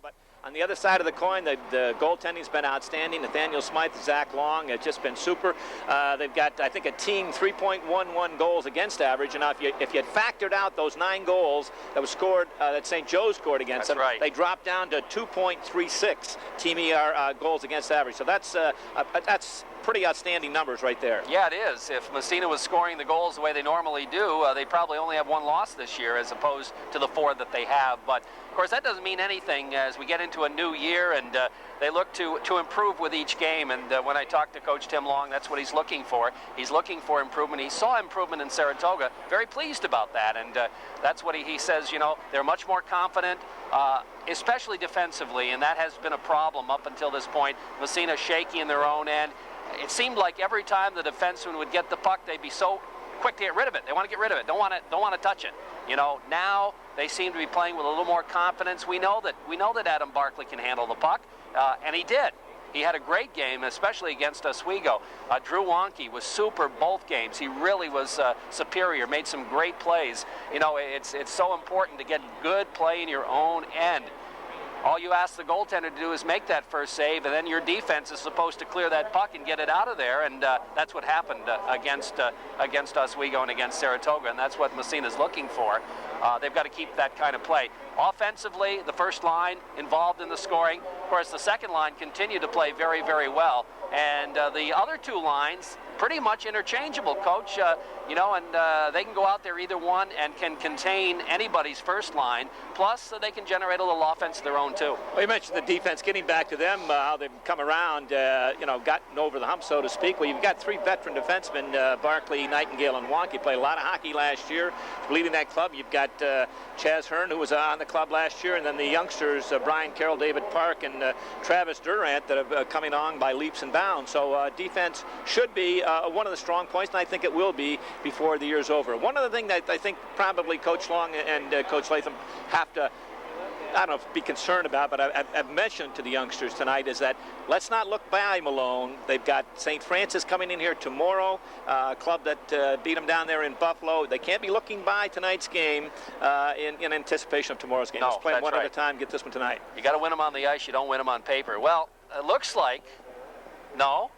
But on the other side of the coin, the goaltending's been outstanding. Nathaniel Smythe, Zach Long, it's just been super. They've got, I think, a team 3.11 goals against average. And now if you had factored out those 9 goals that was scored, that St. Joe scored against them, right, they dropped down to 2.36 team ER goals against average. So that's pretty outstanding numbers right there. Yeah, it is. If Massena was scoring the goals the way they normally do, they probably only have 1 loss this year as opposed to the 4 that they have. But of course, that doesn't mean anything as we get into a new year, and they look to improve with each game. And when I talked to Coach Tim Long, that's what he's looking for. He's looking for improvement. He saw improvement in Saratoga. Very pleased about that, and that's what he says. You know, they're much more confident, especially defensively, and that has been a problem up until this point. Massena shaky in their own end. It seemed like every time the defenseman would get the puck, they'd be so quick to get rid of it. They want to get rid of it. Don't want to touch it. You know, now they seem to be playing with a little more confidence. We know that Adam Barkley can handle the puck, and he did. He had a great game, especially against Oswego. Drew Wonke was super both games. He really was superior, made some great plays. You know, it's so important to get good play in your own end. All you ask the goaltender to do is make that first save, and then your defense is supposed to clear that puck and get it out of there, and that's what happened against Oswego and against Saratoga, and that's what Massena's looking for. They've got to keep that kind of play. Offensively, the first line involved in the scoring. Of course, the second line continued to play very, very well, and the other 2 lines pretty much interchangeable, Coach. You know, and they can go out there either one and can contain anybody's first line. Plus, they can generate a little offense of their own too. Well, you mentioned the defense. Getting back to them, how they've come around, you know, gotten over the hump, so to speak. Well, you've got 3 veteran defensemen, Barkley, Nightingale, and Wonke. Played a lot of hockey last year, leading that club. You've got Chaz Hearn, who was on the club last year, and then the youngsters, Brian Carroll, David Park, and Travis Durant, that have coming on by leaps and bounds. So defense should be one of the strong points, and I think it will be before the year's over. One other thing that I think probably Coach Long and Coach Latham have to, I don't know if be concerned about, but I've mentioned to the youngsters tonight is that let's not look by Malone. They've got St. Francis coming in here tomorrow, a club that beat them down there in Buffalo. They can't be looking by tonight's game in anticipation of tomorrow's game. No, let's play them one right. at a time, get this one tonight. You got to win them on the ice. You don't win them on paper. Well, it looks like, no.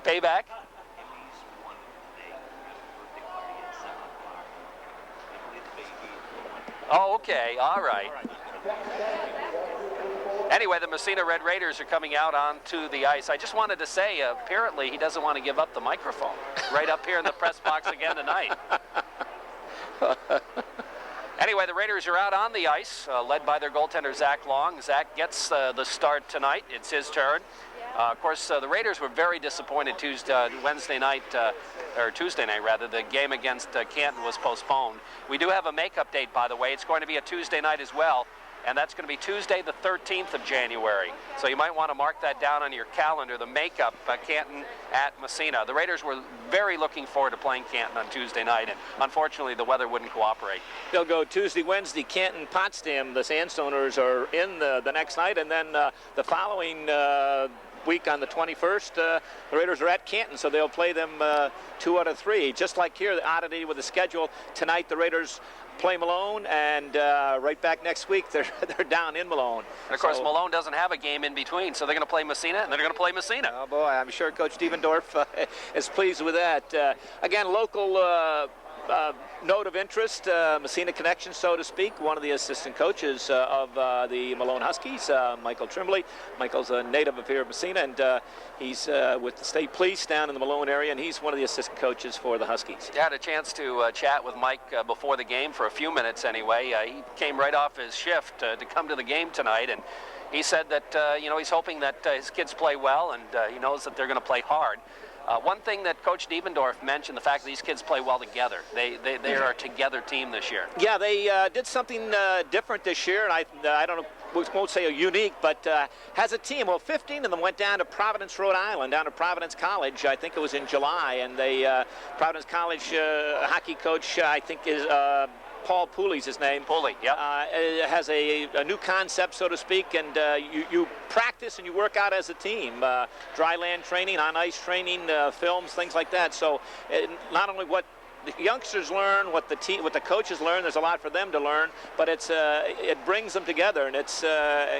Payback? Oh, okay. All right. Anyway, the Massena Red Raiders are coming out onto the ice. I just wanted to say, apparently he doesn't want to give up the microphone right up here in the press box again tonight. Anyway, the Raiders are out on the ice, led by their goaltender, Zach Long. Zach gets the start tonight. It's his turn. Of course, the Raiders were very disappointed Tuesday night. The game against Canton was postponed. We do have a makeup date, by the way. It's going to be a Tuesday night as well, and that's going to be Tuesday the 13th of January. So you might want to mark that down on your calendar, the makeup, Canton at Massena. The Raiders were very looking forward to playing Canton on Tuesday night, and unfortunately the weather wouldn't cooperate. They'll go Tuesday, Wednesday, Canton, Potsdam. The Sandstoners are in the next night, and then the following week on the 21st, the Raiders are at Canton, so they'll play them 2 out of 3. Just like here, the oddity with the schedule, tonight the Raiders play Malone, and right back next week they're down in Malone. And of course, Malone doesn't have a game in between, so they're going to play Massena, and they're going to play Massena. Oh boy, I'm sure Coach Devendorf is pleased with that. Again, local note of interest, Massena connection, so to speak. One of the assistant coaches of the Malone Huskies, Michael Trimbley. Michael's a native of here of Massena, and he's with the state police down in the Malone area, and he's one of the assistant coaches for the Huskies. I had a chance to chat with Mike before the game for a few minutes anyway. He came right off his shift to come to the game tonight, and he said that you know, he's hoping that his kids play well, and he knows that they're going to play hard. One thing that Coach Devendorf mentioned, the fact that these kids play well together. They are a together team this year. Yeah, they did something different this year, and I don't know, we won't say unique, but has a team. Well, 15 of them went down to Providence, Rhode Island, down to Providence College. I think it was in July, and they Providence College hockey coach, I think, is Paul Pooley's his name. Pooley, yeah. Has a new concept, so to speak, and you practice and you work out as a team. Dry land training, on ice training, films, things like that. So not only what the youngsters learn, what the coaches learn. There's a lot for them to learn, but it brings them together. And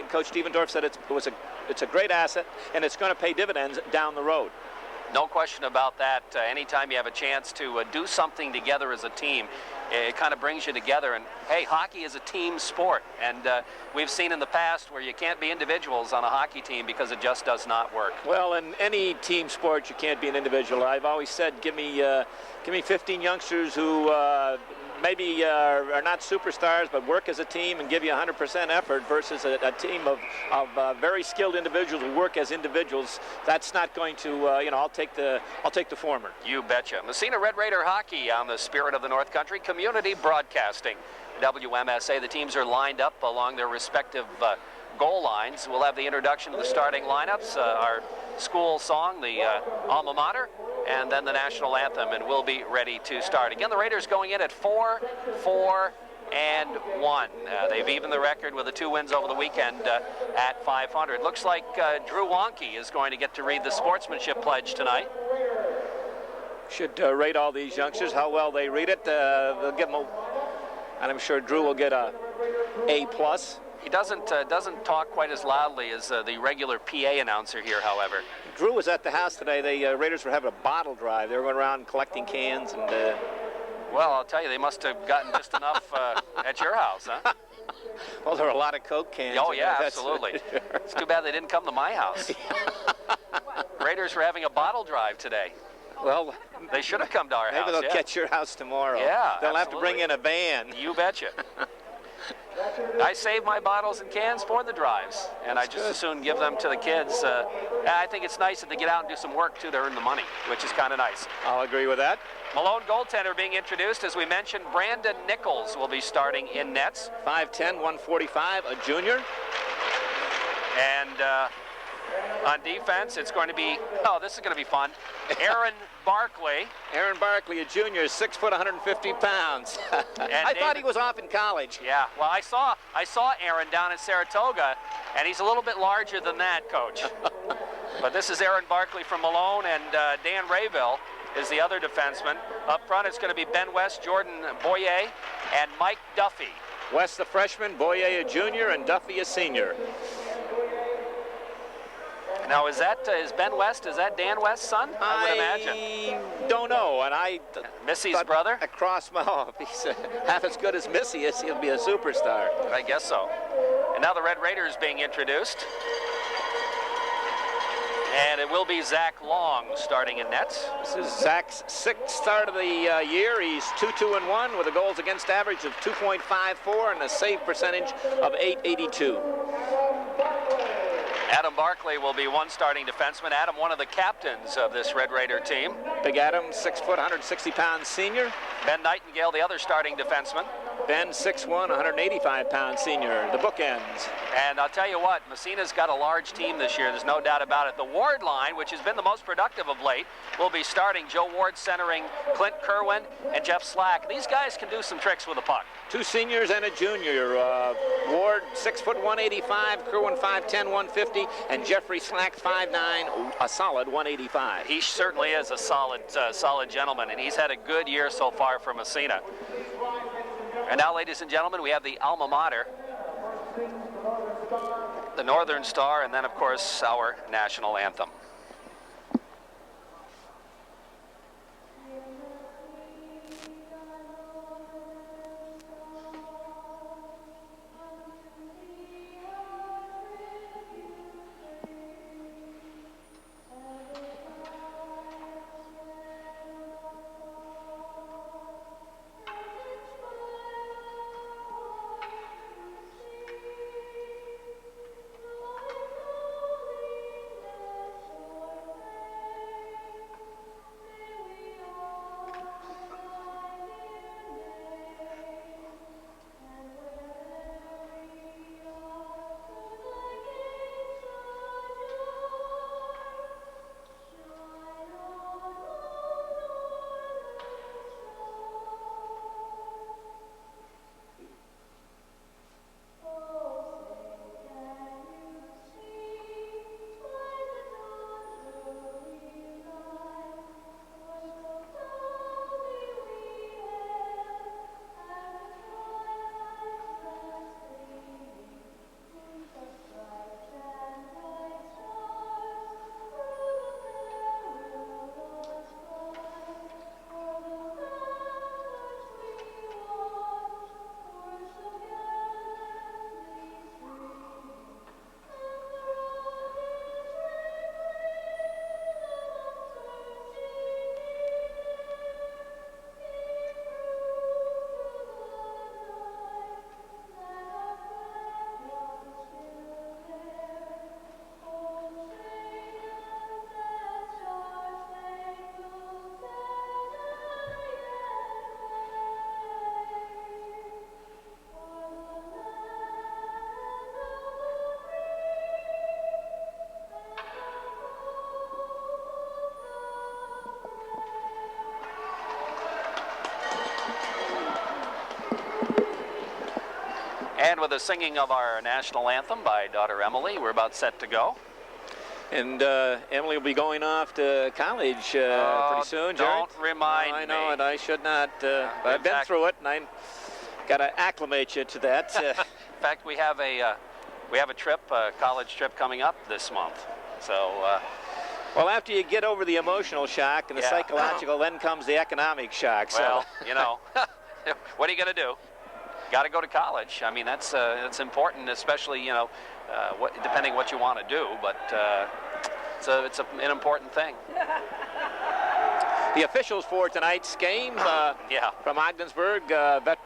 Coach Stevendorf said it's a great asset, and it's going to pay dividends down the road. No question about that. Anytime you have a chance to do something together as a team, it kind of brings you together. And hey, hockey is a team sport, and we've seen in the past where you can't be individuals on a hockey team because it just does not work. Well, in any team sport, you can't be an individual. I've always said, give me 15 youngsters who maybe are not superstars, but work as a team and give you 100% effort versus a team of very skilled individuals who work as individuals. That's not going to, I'll take the former. You betcha. Massena Red Raider hockey on the Spirit of the North Country Community Broadcasting. WMSA, the teams are lined up along their respective goal lines. We'll have the introduction of the starting lineups, our school song, the alma mater, and then the national anthem, and we'll be ready to start. Again, the Raiders going in at 4-4-1. They've evened the record with the 2 wins over the weekend at 500. Looks like Drew Wonke is going to get to read the sportsmanship pledge tonight. Should rate all these youngsters, how well they read it. They'll give them and I'm sure Drew will get a A+. He doesn't talk quite as loudly as the regular PA announcer here, however. Drew was at the house today. The Raiders were having a bottle drive. They were going around collecting cans and. Well, I'll tell you, they must have gotten just enough at your house, huh? Well, there were a lot of Coke cans. Oh yeah, absolutely. It's too bad they didn't come to my house. Raiders were having a bottle drive today. Well, they should have come to our house. Maybe they'll catch your house tomorrow. Yeah, they'll absolutely. have to bring in a van. You betcha. I save my bottles and cans for the drives, and I just as soon give them to the kids. I think it's nice that they get out and do some work, too, to earn the money, which is kind of nice. I'll agree with that. Malone goaltender being introduced. As we mentioned, Brandon Nichols will be starting in nets. 5'10", 145, a junior. And on defense, it's going to be, this is going to be fun, Aaron Barkley. Aaron Barkley, a junior, 6 foot, 150 pounds. I thought he was off in college. Yeah, well, I saw Aaron down in Saratoga, and he's a little bit larger than that, Coach. But this is Aaron Barkley from Malone, and Dan Rayville is the other defenseman. Up front, it's going to be Ben West, Jordan Boyer, and Mike Duffy. West, the freshman, Boyer, a junior, and Duffy, a senior. Now, is Ben West, is that Dan West's son? I would imagine. I don't know, and Missy's brother? Across my home. He's half as good as Missy is. He'll be a superstar. I guess so. And now the Red Raiders being introduced. And it will be Zach Long starting in nets. This is Zach's 6th start of the year. He's 2-2-1 with a goals against average of 2.54 and a save percentage of .882. Adam Barkley will be one starting defenseman. Adam, one of the captains of this Red Raider team. Big Adam, 6 foot, 160 pound senior. Ben Nightingale, the other starting defenseman. Ben, 6'1", 185 pound senior. The bookends. And I'll tell you what, Massena's got a large team this year. There's no doubt about it. The Ward line, which has been the most productive of late, will be starting. Joe Ward centering Clint Kerwin and Jeff Slack. These guys can do some tricks with the puck. 2 seniors and a junior. Ward, 6 foot, 185. Kerwin, 5'10", 150. And Jeffrey Slack, 5'9", a solid 185. He certainly is a solid gentleman, and he's had a good year so far for Massena. And now, ladies and gentlemen, we have the alma mater, the Northern Star, and then, of course, our national anthem. And with the singing of our national anthem by daughter Emily, we're about set to go. And Emily will be going off to college pretty soon, Jared. Don't remind me. I know it. I should not. I've been through it, and I got to acclimate you to that. In fact, we have a trip, a college trip coming up this month. So. Well, after you get over the emotional shock and the psychological, then comes the economic shock. Well, you know, what are you going to do? Got to go to college. I mean, that's important, especially, you know, depending what you want to do. But it's an important thing. The officials for tonight's game from Ogdensburg,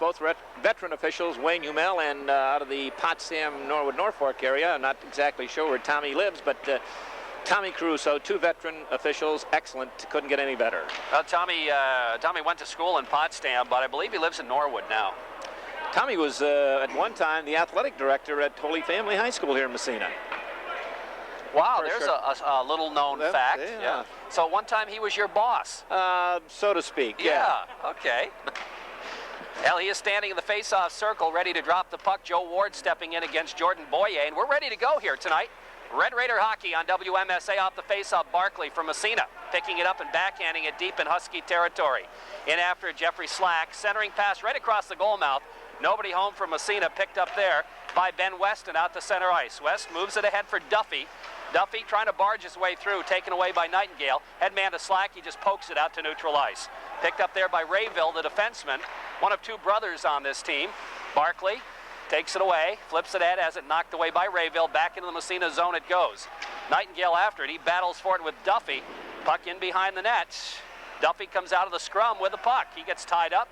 both veteran officials, Wayne Humel, and out of the Potsdam, Norwood, Norfolk area. I'm not exactly sure where Tommy lives, but Tommy Caruso, 2 veteran officials, excellent, couldn't get any better. Well, Tommy went to school in Potsdam, but I believe he lives in Norwood now. Tommy was at one time the athletic director at Holy Family High School here in Massena. Wow, there's a little known fact. Yeah. So one time he was your boss. So to speak, yeah. Okay. Well, he is standing in the face-off circle, ready to drop the puck. Joe Ward stepping in against Jordan Boyer, and we're ready to go here tonight. Red Raider hockey on WMSA off the face-off. Barkley from Massena, picking it up and backhanding it deep in Husky territory. In after Jeffrey Slack, centering pass right across the goal mouth. Nobody home from Massena, picked up there by Ben Weston out to center ice. West moves it ahead for Duffy. Duffy trying to barge his way through, taken away by Nightingale. Headman to Slack, he just pokes it out to neutral ice. Picked up there by Rayville, the defenseman, one of 2 brothers on this team. Barkley takes it away, flips it ahead, has it knocked away by Rayville. Back into the Massena zone it goes. Nightingale after it, he battles for it with Duffy. Puck in behind the net. Duffy comes out of the scrum with the puck. He gets tied up,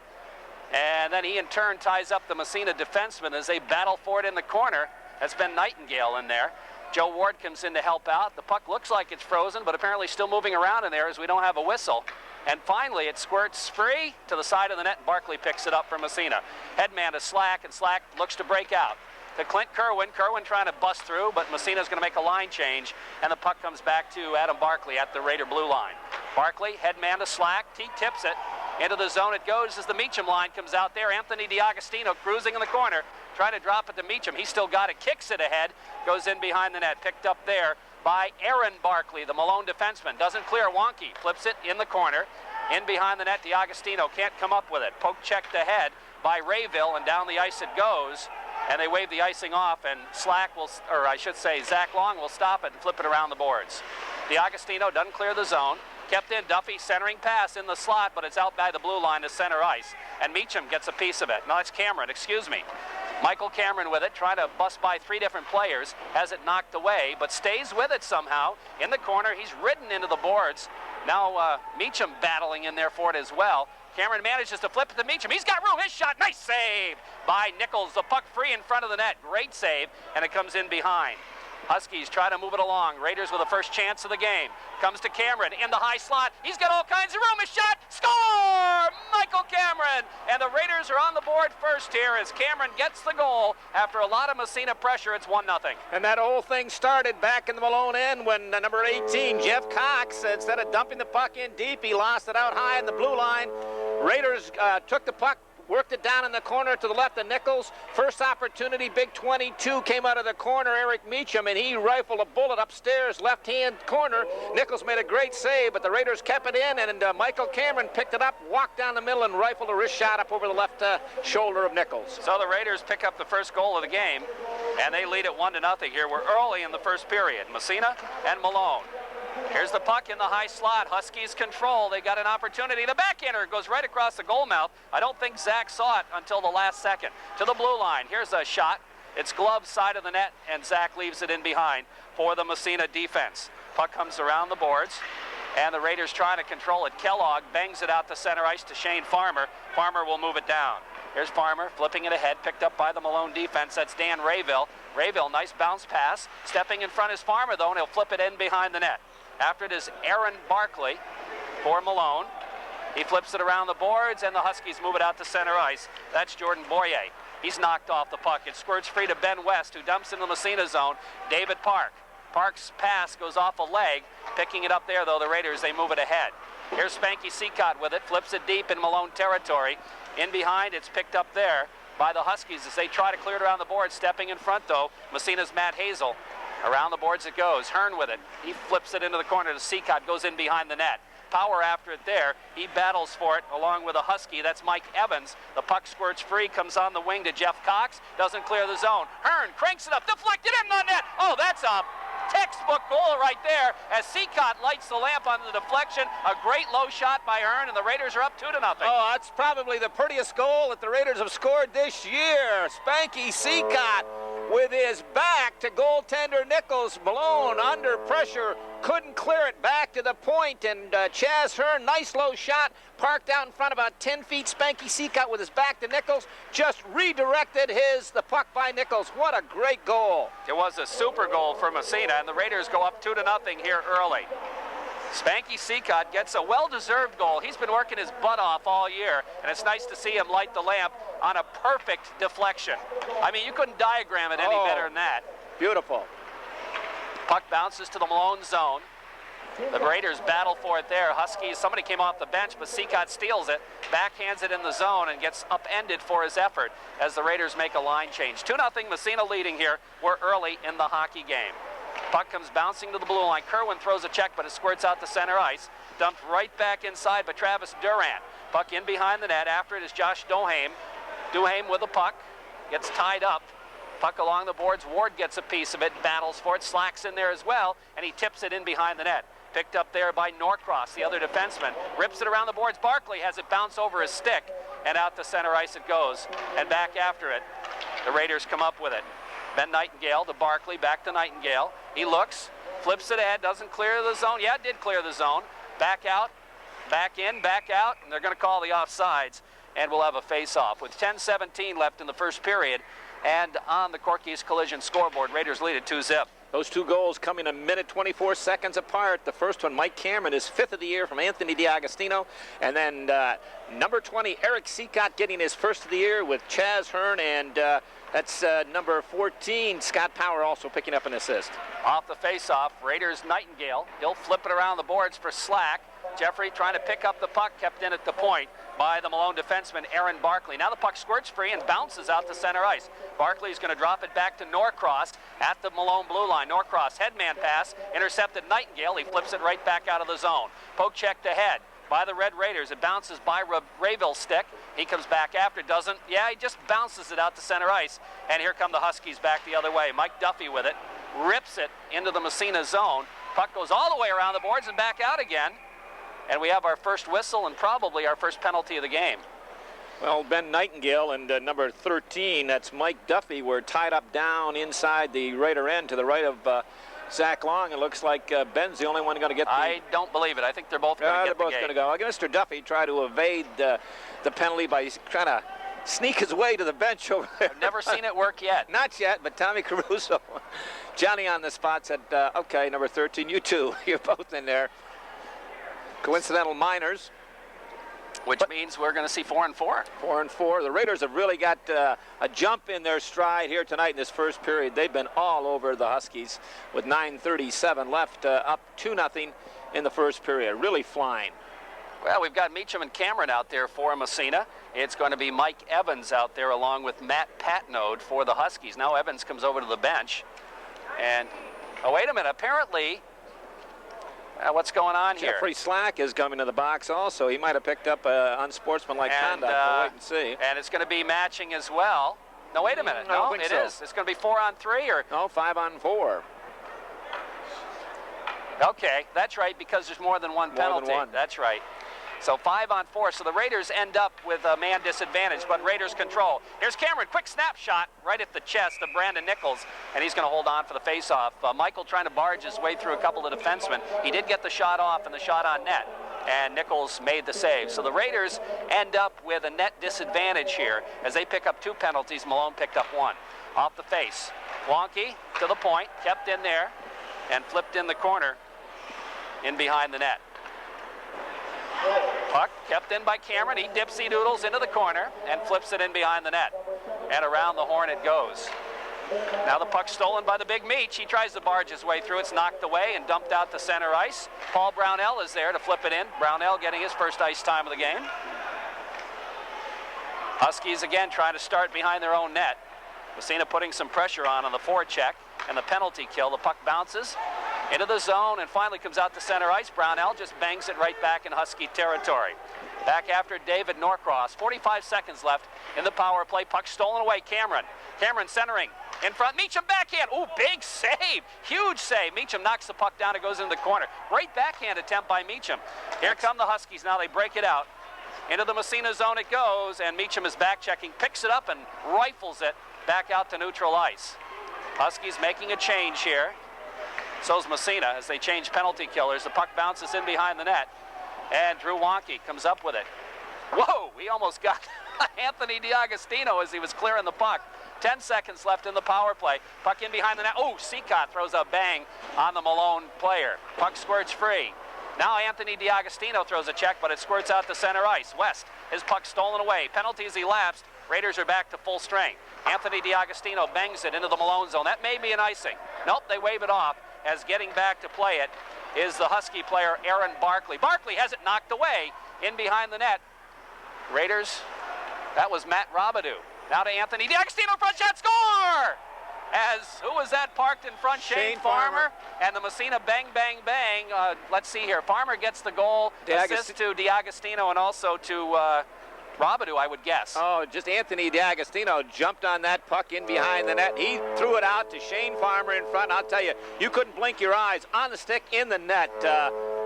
and then he in turn ties up the Massena defenseman as they battle for it in the corner. That's been Nightingale in there. Joe Ward comes in to help out. The puck looks like it's frozen, but apparently still moving around in there as we don't have a whistle. And finally, it squirts free to the side of the net, and Barkley picks it up for Massena. Headman to Slack, and Slack looks to break out. To Clint Kerwin. Kerwin trying to bust through, but Massena's going to make a line change, and the puck comes back to Adam Barkley at the Raider blue line. Barkley, headman to Slack. He tips it. Into the zone it goes as the Meacham line comes out there. Anthony DiAgostino cruising in the corner, trying to drop it to Meacham. He's still got it, kicks it ahead, goes in behind the net. Picked up there by Aaron Barkley, the Malone defenseman. Doesn't clear, Wonky flips it in the corner. In behind the net, DiAgostino can't come up with it. Poke checked ahead by Rayville, and down the ice it goes. And they wave the icing off, and Zach Long will stop it and flip it around the boards. DiAgostino doesn't clear the zone. Kept in, Duffy centering pass in the slot, but it's out by the blue line to center ice. And Meacham gets a piece of it. No, it's Cameron, excuse me. Michael Cameron with it, trying to bust by 3 different players, has it knocked away, but stays with it somehow. In the corner, he's ridden into the boards. Now Meacham battling in there for it as well. Cameron manages to flip it to Meacham. He's got room, his shot, nice save by Nichols. The puck free in front of the net, great save, and it comes in behind. Huskies try to move it along. Raiders with the first chance of the game. Comes to Cameron in the high slot. He's got all kinds of room. His shot, score! Michael Cameron! And the Raiders are on the board first here as Cameron gets the goal. After a lot of Massena pressure, it's 1-0. And that whole thing started back in the Malone end when number 18, Jeff Cox, instead of dumping the puck in deep, he lost it out high in the blue line. Raiders took the puck, worked it down in the corner to the left of Nichols. First opportunity, big 22 came out of the corner, Eric Meacham, and he rifled a bullet upstairs, left-hand corner. Nichols made a great save, but the Raiders kept it in, and Michael Cameron picked it up, walked down the middle, and rifled a wrist shot up over the left shoulder of Nichols. So the Raiders pick up the first goal of the game, and they lead it 1-0 here. We're early in the first period. Massena and Malone. Here's the puck in the high slot. Huskies control. They got an opportunity. The backhander goes right across the goal mouth. I don't think Zach saw it until the last second. To the blue line. Here's a shot. It's glove side of the net, and Zach leaves it in behind for the Massena defense. Puck comes around the boards, and the Raiders trying to control it. Kellogg bangs it out to center ice to Shane Farmer. Farmer will move it down. Here's Farmer flipping it ahead, picked up by the Malone defense. That's Dan Rayville. Rayville, nice bounce pass. Stepping in front is Farmer, though, and he'll flip it in behind the net. After it is Aaron Barkley for Malone. He flips it around the boards, and the Huskies move it out to center ice. That's Jordan Boyer. He's knocked off the puck. It squirts free to Ben West, who dumps into the Massena zone. David Park. Park's pass goes off a leg. Picking it up there, though, the Raiders, they move it ahead. Here's Spanky Seacott with it. Flips it deep in Malone territory. In behind, it's picked up there by the Huskies as they try to clear it around the board. Stepping in front, though, Massena's Matt Hazel. Around the boards it goes. Hearn with it. He flips it into the corner to Seacott, goes in behind the net. Power after it there. He battles for it along with a Husky. That's Mike Evans. The puck squirts free, comes on the wing to Jeff Cox. Doesn't clear the zone. Hearn cranks it up, deflected in the net. Oh, that's a textbook goal right there as Seacott lights the lamp on the deflection. A great low shot by Hearn, and the Raiders are up 2-0. Oh, that's probably the prettiest goal that the Raiders have scored this year. Spanky Seacott with his back to goaltender Nichols. Malone under pressure, couldn't clear it back to the point, and Chaz Hearn, nice low shot, parked out in front about 10 feet. Spanky Seacott with his back to Nichols, just redirected the puck by Nichols. What a great goal. It was a super goal for Massena, and the Raiders go up 2-0 here early. Spanky Seacott gets a well-deserved goal. He's been working his butt off all year, and it's nice to see him light the lamp on a perfect deflection. I mean, you couldn't diagram it any better than that. Beautiful. Puck bounces to the Malone zone. The Raiders battle for it there. Huskies, somebody came off the bench, but Seacott steals it, backhands it in the zone, and gets upended for his effort as the Raiders make a line change. 2-0, Massena leading here. We're early in the hockey game. Puck comes bouncing to the blue line. Kerwin throws a check, but it squirts out to center ice. Dumped right back inside by Travis Durant. Puck in behind the net. After it is Josh Duhaime. Duhaime with the puck. Gets tied up. Puck along the boards. Ward gets a piece of it, battles for it. Slack's in there as well, and he tips it in behind the net. Picked up there by Norcross, the other defenseman. Rips it around the boards. Barkley has it bounce over his stick, and out to center ice it goes. And back after it, the Raiders come up with it. Ben Nightingale to Barkley, back to Nightingale. He looks, flips it ahead, doesn't clear the zone. Yeah, it did clear the zone. Back out, back in, back out, and they're going to call the offsides, and we'll have a face-off. With 10:17 left in the first period, and on the Corky's Collision scoreboard, Raiders lead at 2-0. Those two goals coming a minute 24 seconds apart. The first one, Mike Cameron, his 5th of the year from Anthony DiAgostino. And then number 20, Eric Seacott, getting his 1st of the year with Chaz Hearn. And that's number 14, Scott Power, also picking up an assist. Off the face-off, Raiders Nightingale. He'll flip it around the boards for Slack. Jeffrey trying to pick up the puck, kept in at the point by the Malone defenseman, Aaron Barkley. Now the puck squirts free and bounces out to center ice. Barkley's going to drop it back to Norcross at the Malone blue line. Norcross, headman pass, intercepted Nightingale. He flips it right back out of the zone. Poke checked ahead by the Red Raiders. It bounces by Rayville's stick. He comes back after, doesn't. Yeah, he just bounces it out to center ice. And here come the Huskies back the other way. Mike Duffy with it, rips it into the Massena zone. Puck goes all the way around the boards and back out again. And we have our first whistle and probably our first penalty of the game. Well, Ben Nightingale and number 13, that's Mike Duffy, were tied up down inside the Raider end to the right of Zach Long. It looks like Ben's the only one going to get the... I don't believe it. I think they're both going to get the game. They're both going to go. Mr. Duffy tried to evade the penalty by trying to sneak his way to the bench over there. I've never seen it work yet. Not yet, but Tommy Caruso, Johnny on the spot said, okay, number 13, you too. You're both in there. Coincidental minors. Which means we're going to see 4-4. 4-4. The Raiders have really got a jump in their stride here tonight in this first period. They've been all over the Huskies with 9:37 left, up 2-0 in the first period. Really flying. Well, we've got Meacham and Cameron out there for Massena. It's going to be Mike Evans out there along with Matt Patnode for the Huskies. Now Evans comes over to the bench. And, oh, wait a minute. Apparently... what's going on here? Jeffrey Slack is coming to the box also. He might have picked up unsportsmanlike conduct. We'll wait and see. And it's going to be matching as well. No, wait a minute. No, it is. It's going to be 4-on-3 or... No, 5-on-4. Okay, that's right, because there's more than one penalty. That's right. So 5-on-4. So the Raiders end up with a man disadvantage, but Raiders control. Here's Cameron. Quick snapshot right at the chest of Brandon Nichols, and he's going to hold on for the faceoff. Michael trying to barge his way through a couple of defensemen. He did get the shot off and the shot on net, and Nichols made the save. So the Raiders end up with a net disadvantage here as they pick up 2 penalties. Malone picked up 1. Off the face. Wonky to the point, kept in there, and flipped in the corner in behind the net. Puck kept in by Cameron. He dipsy doodles into the corner and flips it in behind the net. And around the horn it goes. Now the puck stolen by the big Meach. He tries to barge his way through. It's knocked away and dumped out to center ice. Paul Brownell is there to flip it in. Brownell getting his first ice time of the game. Huskies again trying to start behind their own net. Massena putting some pressure on the forecheck and the penalty kill. The puck bounces into the zone and finally comes out to center ice. Brownell just bangs it right back in Husky territory. Back after David Norcross. 45 seconds left in the power play. Puck stolen away. Cameron centering in front. Meacham backhand. Ooh, big save. Huge save. Meacham knocks the puck down. It goes into the corner. Great backhand attempt by Meacham. Here come the Huskies. Now they break it out. Into the Massena zone it goes, and Meacham is back checking, picks it up and rifles it back out to neutral ice. Huskies making a change here. So's Massena as they change penalty killers. The puck bounces in behind the net, and Drew Wonky comes up with it. Whoa, he almost got Anthony DiAgostino as he was clearing the puck. 10 seconds left in the power play. Puck in behind the net. Oh, Seacott throws a bang on the Malone player. Puck squirts free. Now Anthony DiAgostino throws a check, but it squirts out to center ice. West, his puck stolen away. Penalties elapsed. Raiders are back to full strength. Anthony DiAgostino bangs it into the Malone zone. That may be an icing. Nope, they wave it off, as getting back to play it is the Husky player Aaron Barkley. Barkley has it knocked away in behind the net. Raiders, that was Matt Robidoux. Now to Anthony DiAgostino, front shot, score! As, who was that parked in front? Shane Farmer. And the Massena bang, bang, bang. Let's see here. Farmer gets the goal, assist to DiAgostino and also to Robidoux, I would guess. Oh, just Anthony DiAgostino jumped on that puck in behind the net. He threw it out to Shane Farmer in front. I'll tell you, you couldn't blink your eyes. On the stick, in the net.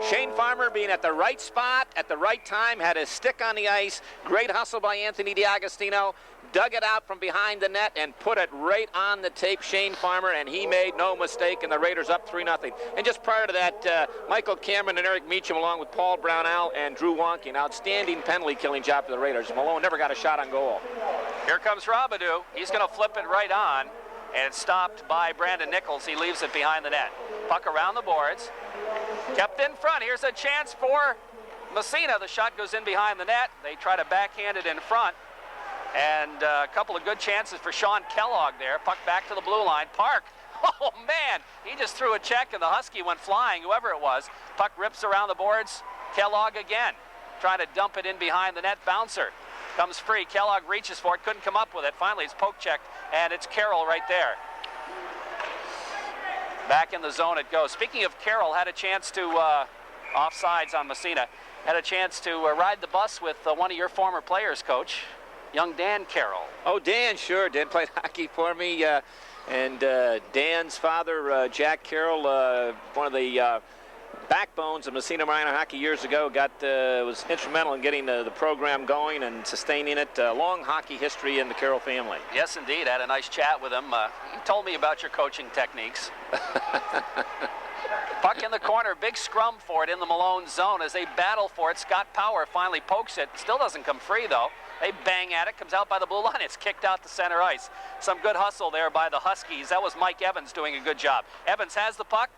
Shane Farmer being at the right spot at the right time, had his stick on the ice. Great hustle by Anthony DiAgostino. Dug it out from behind the net and put it right on the tape, Shane Farmer, and he made no mistake, and the Raiders up 3-0. And just prior to that, Michael Cameron and Eric Meacham, along with Paul Brownell and Drew Wonky, an outstanding penalty-killing job for the Raiders. Malone never got a shot on goal. Here comes Robidoux. He's going to flip it right on, and it's stopped by Brandon Nichols. He leaves it behind the net. Puck around the boards. Kept in front. Here's a chance for Massena. The shot goes in behind the net. They try to backhand it in front. And a couple of good chances for Sean Kellogg there. Puck back to the blue line. Park. Oh, man. He just threw a check, and the Husky went flying, whoever it was. Puck rips around the boards. Kellogg again, trying to dump it in behind the net. Bouncer comes free. Kellogg reaches for it. Couldn't come up with it. Finally, it's poke checked, and it's Carroll right there. Back in the zone it goes. Speaking of Carroll, had a chance to, offsides on Massena, had a chance to ride the bus with one of your former players, Coach. Young Dan Carroll. Oh, Dan, sure. Dan played hockey for me. And Dan's father, Jack Carroll, one of the backbones of Massena Minor hockey years ago, was instrumental in getting the program going and sustaining it. Long hockey history in the Carroll family. Yes, indeed. I had a nice chat with him. He told me about your coaching techniques. Puck in the corner, big scrum for it in the Malone zone as they battle for it. Scott Power finally pokes it. Still doesn't come free, though. They bang at it, comes out by the blue line. It's kicked out to center ice. Some good hustle there by the Huskies. That was Mike Evans doing a good job. Evans has the puck,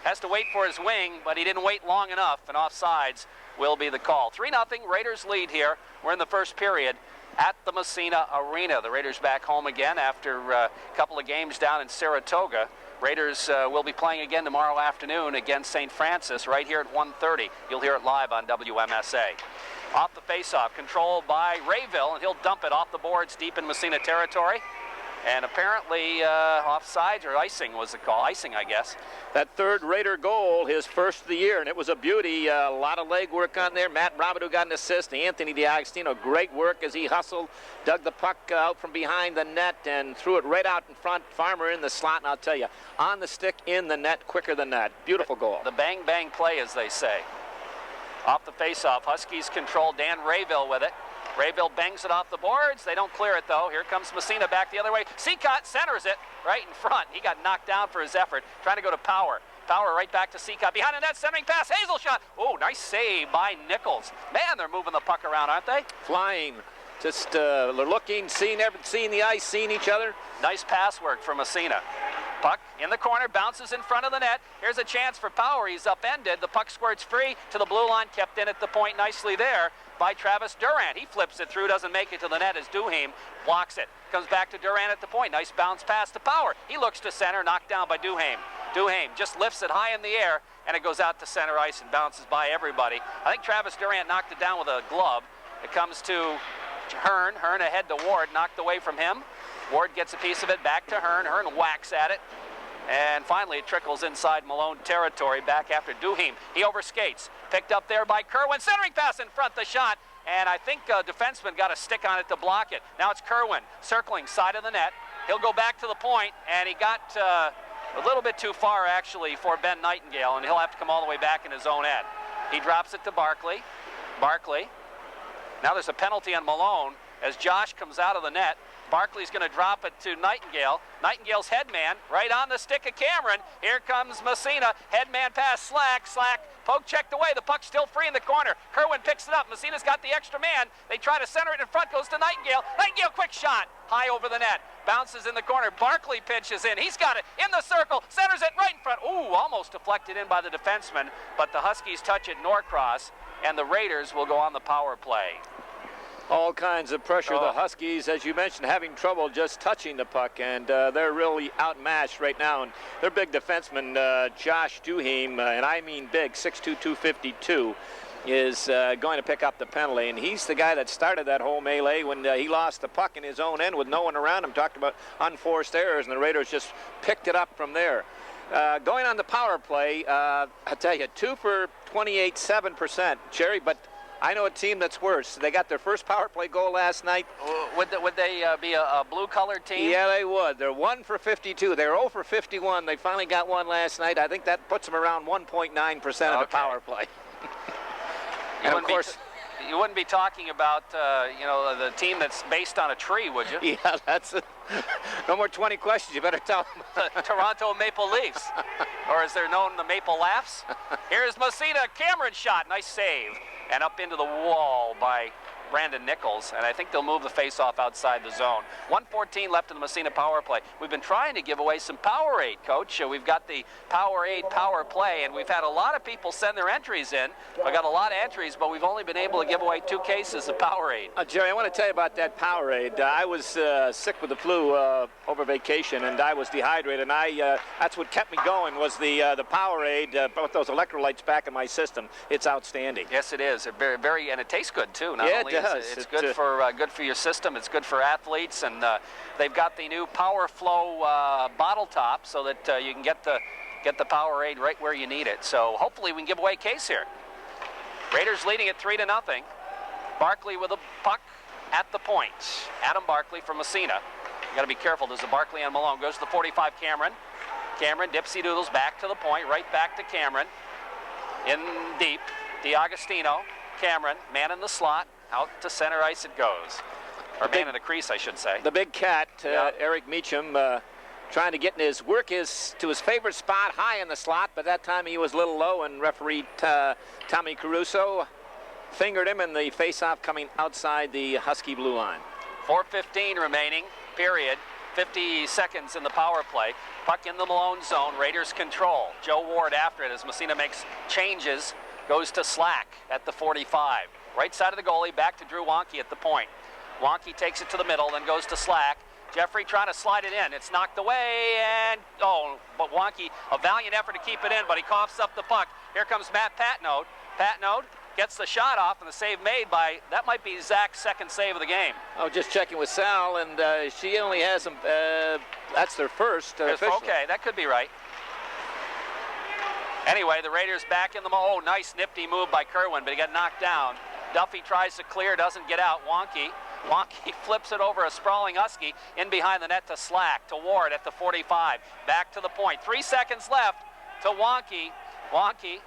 has to wait for his wing, but he didn't wait long enough, and offsides will be the call. 3-0, Raiders lead here. We're in the first period at the Massena Arena. The Raiders back home again after a couple of games down in Saratoga. Raiders will be playing again tomorrow afternoon against St. Francis right here at 1:30. You'll hear it live on WMSA. Off the faceoff, controlled by Rayville, and he'll dump it off the boards deep in Massena territory. And apparently offsides or icing was the call. Icing, I guess. That third Raider goal, his first of the year, and it was a beauty. A lot of leg work on there. Matt Robidoux got an assist. Anthony DiAgostino, great work as he hustled, dug the puck out from behind the net and threw it right out in front. Farmer in the slot, and I'll tell you, on the stick, in the net, quicker than that. Beautiful goal. The bang-bang play, as they say. Off the faceoff, Huskies control. Dan Rayville with it. Rayville bangs it off the boards. They don't clear it, though. Here comes Massena back the other way. Seacott centers it right in front. He got knocked down for his effort, trying to go to Power. Power right back to Seacott. Behind the net, centering pass. Hazel shot. Oh, nice save by Nichols. Man, they're moving the puck around, aren't they? Flying. Just they're looking, seeing the ice, seeing each other. Nice pass work from Massena. Puck in the corner, bounces in front of the net. Here's a chance for Power. He's upended. The puck squirts free to the blue line, kept in at the point nicely there by Travis Durant. He flips it through, doesn't make it to the net as Duhaime blocks it. Comes back to Durant at the point. Nice bounce pass to Power. He looks to center, knocked down by Duhaime. Duhaime just lifts it high in the air, and it goes out to center ice and bounces by everybody. I think Travis Durant knocked it down with a glove. It comes to Hearn ahead to Ward, knocked away from him. Ward gets a piece of it back to Hearn. Hearn whacks at it. And finally it trickles inside Malone territory back after Duheim. He overskates. Picked up there by Kerwin. Centering pass in front, the shot. And I think a defenseman got a stick on it to block it. Now it's Kerwin circling side of the net. He'll go back to the point, and he got a little bit too far actually for Ben Nightingale, and he'll have to come all the way back in his own end. He drops it to Barkley. Barkley. Now there's a penalty on Malone as Josh comes out of the net. Barkley's going to drop it to Nightingale. Nightingale's headman right on the stick of Cameron. Here comes Massena. Headman pass, Slack. Poke checked away. The puck's still free in the corner. Kerwin picks it up. Massena's got the extra man. They try to center it in front. Goes to Nightingale. Nightingale, quick shot. High over the net. Bounces in the corner. Barkley pinches in. He's got it in the circle. Centers it right in front. Ooh, almost deflected in by the defenseman. But the Huskies touch it Norcross, and the Raiders will go on the power play. All kinds of pressure. The Huskies, as you mentioned, having trouble just touching the puck, and they're really outmatched right now. And their big defenseman, Josh Duheim, and I mean big, 6'2", 252, is going to pick up the penalty. And he's the guy that started that whole melee when he lost the puck in his own end with no one around him. Talked about unforced errors, and the Raiders just picked it up from there. Going on the power play, I tell you, 2 for 28, 7%, Jerry, but I know a team that's worse. They got their first power play goal last night. Would they be a blue-colored team? Yeah, they would. They're 1 for 52. They were 0 for 51. They finally got one last night. I think that puts them around 1.9% of the power play. And of course, you wouldn't be talking about the team that's based on a tree, would you? Yeah, that's it. No more 20 questions. You better tell them. Toronto Maple Leafs, or as they're known, the Maple Laughs. Here's Massena, Cameron shot, nice save, and up into the wall by Brandon Nichols, and I think they'll move the face-off outside the zone. 1:14 left in the Massena power play. We've been trying to give away some Powerade, Coach. We've got the Powerade power play, and we've had a lot of people send their entries in. I got a lot of entries, but we've only been able to give away 2 cases of Powerade. Jerry, I want to tell you about that Powerade. I was sick with the flu over vacation, and I was dehydrated, and that's what kept me going was the Powerade. Put those electrolytes back in my system. It's outstanding. Yes, it is. Very, and it tastes good too. Not only it's good for your system. It's good for athletes, and they've got the new Power Flow bottle top, so that you can get the Powerade right where you need it. So hopefully we can give away a case here. Raiders leading at 3-0. Barkley with a puck at the point. Adam Barkley from Massena. You got to be careful. There's a Barkley on Malone. Goes to the 45. Cameron dipsy doodles back to the point. Right back to Cameron. In deep. DiAgostino. Cameron, man in the slot. Out to center ice it goes. Or man in the crease, I should say. The big cat, Eric Meacham, trying to get to his favorite spot, high in the slot, but that time he was a little low, and referee Tommy Caruso fingered him, and the face-off coming outside the Husky blue line. 4:15 remaining, period. 50 seconds in the power play. Puck in the Malone zone. Raiders control. Joe Ward after it as Massena makes changes. Goes to Slack at the 45. Right side of the goalie, back to Drew Wonke at the point. Wonke takes it to the middle, then goes to Slack. Jeffrey trying to slide it in. It's knocked away, and but Wonke, a valiant effort to keep it in, but he coughs up the puck. Here comes Matt Patnode. Patnode gets the shot off, and the save made by, that might be Zach's second save of the game. Oh, just checking with Sal, and she only has them, that's their first. Okay, that could be right. Anyway, the Raiders back in the nice nifty move by Kerwin, but he got knocked down. Duffy tries to clear, doesn't get out. Wonke flips it over a sprawling Husky in behind the net to Slack, to Ward at the 45. Back to the point. 3 seconds left to Wonke. Wonke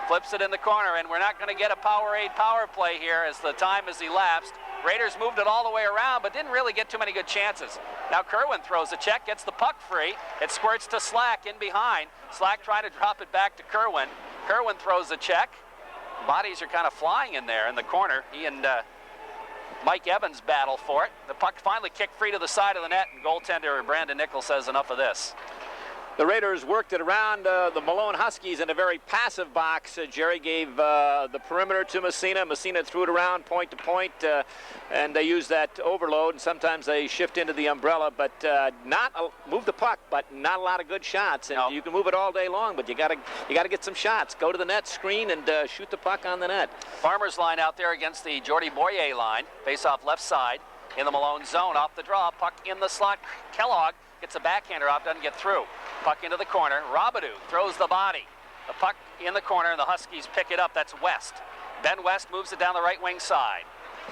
flips it in the corner, and we're not going to get a Powerade power play here as the time has elapsed. Raiders moved it all the way around, but didn't really get too many good chances. Now Kerwin throws a check, gets the puck free. It squirts to Slack in behind. Slack trying to drop it back to Kerwin. Kerwin throws a check. Bodies are kind of flying in there in the corner. He and Mike Evans battle for it. The puck finally kicked free to the side of the net, and goaltender Brandon Nichols says enough of this. The Raiders worked it around the Malone Huskies in a very passive box. Jerry gave the perimeter to Massena. Massena threw it around point to point, and they used that overload. And sometimes they shift into the umbrella, but move the puck, but not a lot of good shots. And you can move it all day long, but you gotta get some shots. Go to the net, screen, and shoot the puck on the net. Farmer's line out there against the Jordy Boyer line. Face off left side in the Malone zone. Off the draw, puck in the slot. Kellogg gets a backhander off, doesn't get through. Puck into the corner. Robidoux throws the body. The puck in the corner, and the Huskies pick it up. That's West. Ben West moves it down the right wing side.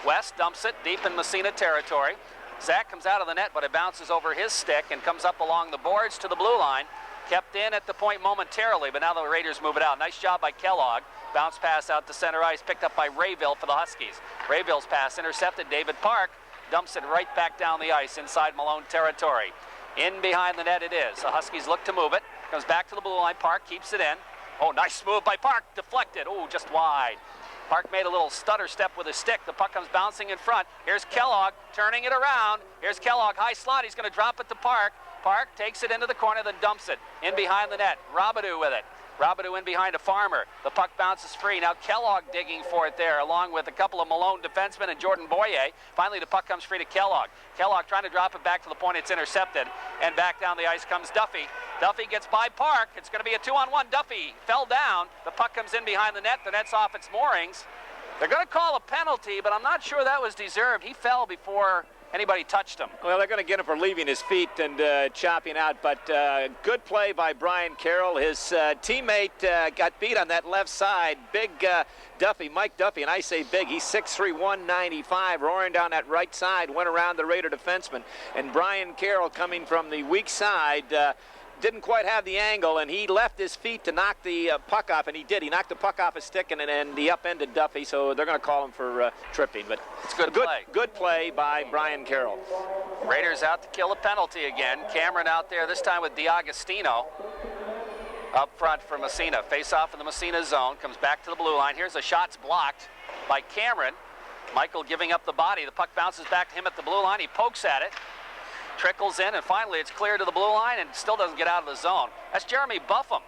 West dumps it deep in Massena territory. Zach comes out of the net, but it bounces over his stick and comes up along the boards to the blue line. Kept in at the point momentarily, but now the Raiders move it out. Nice job by Kellogg. Bounce pass out to center ice, picked up by Rayville for the Huskies. Rayville's pass intercepted. David Park dumps it right back down the ice inside Malone territory. In behind the net it is. The Huskies look to move it. Comes back to the blue line. Park keeps it in. Oh, nice move by Park. Deflected. Oh, just wide. Park made a little stutter step with his stick. The puck comes bouncing in front. Here's Kellogg turning it around. Here's Kellogg, high slot. He's going to drop it to Park. Park takes it into the corner, then dumps it in behind the net. Robidoux with it. Robidoux in behind a Farmer. The puck bounces free. Now Kellogg digging for it there, along with a couple of Malone defensemen and Jordan Boyer. Finally, the puck comes free to Kellogg. Kellogg trying to drop it back to the point. It's intercepted. And back down the ice comes Duffy. Duffy gets by Park. It's going to be a 2-on-1. Duffy fell down. The puck comes in behind the net. The net's off its moorings. They're going to call a penalty, but I'm not sure that was deserved. He fell before anybody touched him. Well, they're going to get him for leaving his feet and chopping out, but good play by Brian Carroll. His teammate got beat on that left side. Big Duffy, Mike Duffy, and I say big. He's 6'3", 195, roaring down that right side, went around the Raider defenseman. And Brian Carroll coming from the weak side, didn't quite have the angle, and he left his feet to knock the puck off, and he did. He knocked the puck off his stick, and he upended Duffy, so they're going to call him for tripping. But it's good play. Good play by Brian Carroll. Raiders out to kill a penalty again. Cameron out there, this time with D'Agostino. Up front for Massena. Face off in the Massena zone. Comes back to the blue line. Here's a shot's blocked by Cameron. Michael giving up the body. The puck bounces back to him at the blue line. He pokes at it. Trickles in, and finally it's clear to the blue line and still doesn't get out of the zone. That's Jeremy Buffum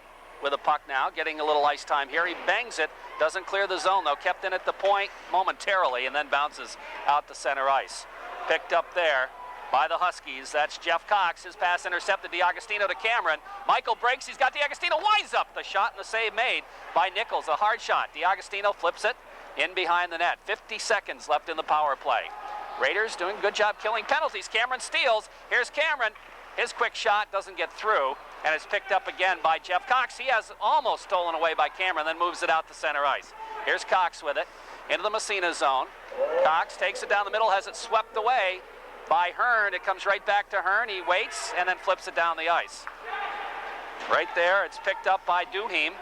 with a puck now, getting a little ice time here. He bangs it, doesn't clear the zone though, kept in at the point momentarily and then bounces out to center ice. Picked up there by the Huskies. That's Jeff Cox. His pass intercepted. D'Agostino to Cameron. Michael breaks. He's got D'Agostino. Winds up the shot and the save made by Nichols. A hard shot. D'Agostino flips it in behind the net. 50 seconds left in the power play. Raiders doing a good job killing penalties. Cameron steals. Here's Cameron. His quick shot doesn't get through, and it's picked up again by Jeff Cox. He has almost stolen away by Cameron, then moves it out to center ice. Here's Cox with it into the Massena zone. Cox takes it down the middle, has it swept away by Hearn. It comes right back to Hearn. He waits and then flips it down the ice. Right there, it's picked up by Duheim.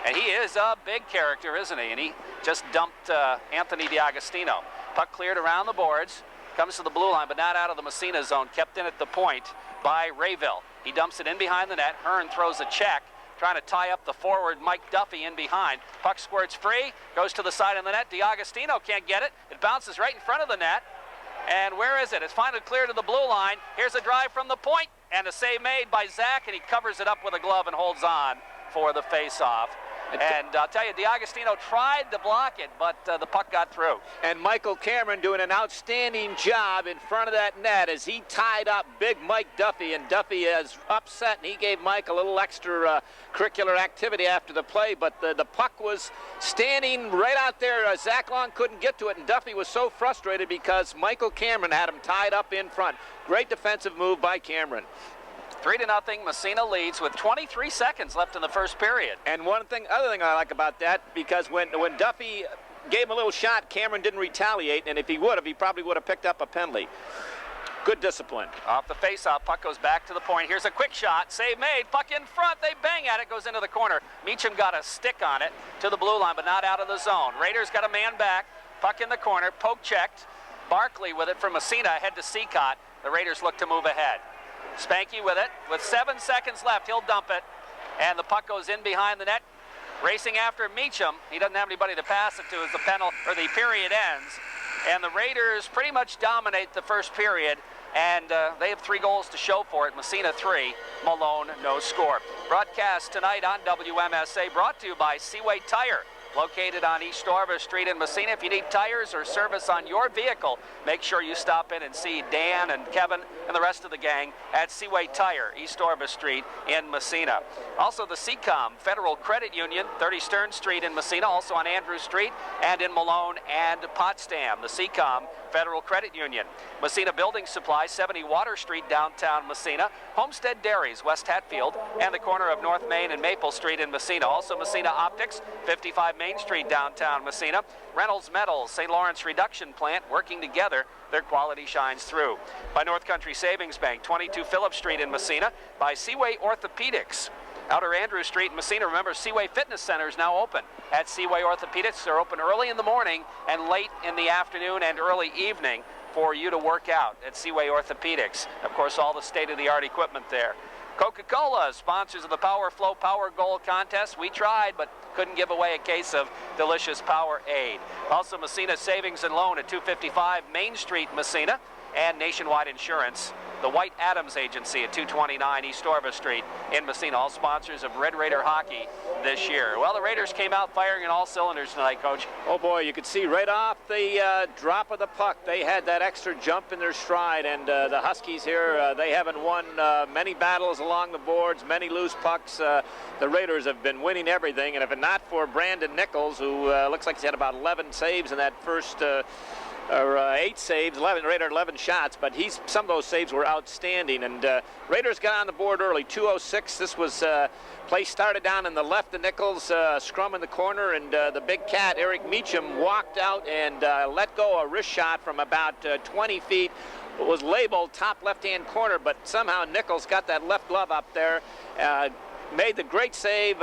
And he is a big character, isn't he? And he just dumped Anthony D'Agostino. Puck cleared around the boards, comes to the blue line, but not out of the Massena zone. Kept in at the point by Rayville. He dumps it in behind the net. Hearn throws a check, trying to tie up the forward Mike Duffy in behind. Puck squirts free, goes to the side of the net. D'Agostino can't get it. It bounces right in front of the net. And where is it? It's finally clear to the blue line. Here's a drive from the point, and a save made by Zach, and he covers it up with a glove and holds on for the face-off. And I'll tell you, D'Agostino tried to block it, but the puck got through. And Michael Cameron doing an outstanding job in front of that net as he tied up big Mike Duffy, and Duffy is upset, and he gave Mike a little extra curricular activity after the play, but the puck was standing right out there. Zach Long couldn't get to it, and Duffy was so frustrated because Michael Cameron had him tied up in front. Great defensive move by Cameron. 3-0, Massena leads with 23 seconds left in the first period. And other thing I like about that, because when Duffy gave him a little shot, Cameron didn't retaliate, and if he would have, he probably would have picked up a penalty. Good discipline. Off the face-off, puck goes back to the point. Here's a quick shot, save made, puck in front, they bang at it, goes into the corner. Meacham got a stick on it to the blue line, but not out of the zone. Raiders got a man back, puck in the corner, poke checked. Barkley with it from Massena, ahead to Seacott. The Raiders look to move ahead. Spanky with it. With 7 seconds left, he'll dump it. And the puck goes in behind the net. Racing after Meacham. He doesn't have anybody to pass it to as the period ends. And the Raiders pretty much dominate the first period. and they have 3 goals to show for it. Massena 3, Malone no score. Broadcast tonight on WMSA, brought to you by Seaway Tire, located on East Orva Street in Massena. If you need tires or service on your vehicle, make sure you stop in and see Dan and Kevin and the rest of the gang at Seaway Tire, East Orva Street in Massena. Also the Seacom Federal Credit Union, 30 Stern Street in Massena, also on Andrews Street and in Malone and Potsdam. The Seacom Federal Credit Union. Massena Building Supply, 70 Water Street, downtown Massena. Homestead Dairies, West Hatfield, and the corner of North Main and Maple Street in Massena. Also Massena Optics, 55 Main Street, downtown Massena. Reynolds Metals, St. Lawrence Reduction Plant, working together. Their quality shines through. By North Country Savings Bank, 22 Phillip Street in Massena. By Seaway Orthopedics, Outer Andrews Street in Massena. Remember, Seaway Fitness Center is now open at Seaway Orthopedics. They're open early in the morning and late in the afternoon and early evening for you to work out at Seaway Orthopedics. Of course, all the state-of-the-art equipment there. Coca-Cola, sponsors of the Power Flow Power Goal Contest. We tried, but couldn't give away a case of delicious Powerade. Also, Massena Savings and Loan at 255 Main Street, Massena, and Nationwide Insurance, the White Adams Agency at 229 East Orva Street in Massena, all sponsors of Red Raider hockey this year. Well, the Raiders came out firing on all cylinders tonight, Coach. Oh boy, you could see right off the drop of the puck, they had that extra jump in their stride, and the Huskies here, they haven't won many battles along the boards, many loose pucks. The Raiders have been winning everything, and if not for Brandon Nichols, who looks like he's had about 11 saves in that first 8 saves, 11 shots, but some of those saves were outstanding. And Raiders got on the board early, 2:06. This was play started down in the left of Nichols, scrum in the corner, and the big cat, Eric Meacham, walked out and let go a wrist shot from about 20 feet. It was labeled top left-hand corner, but somehow Nichols got that left glove up there, made the great save.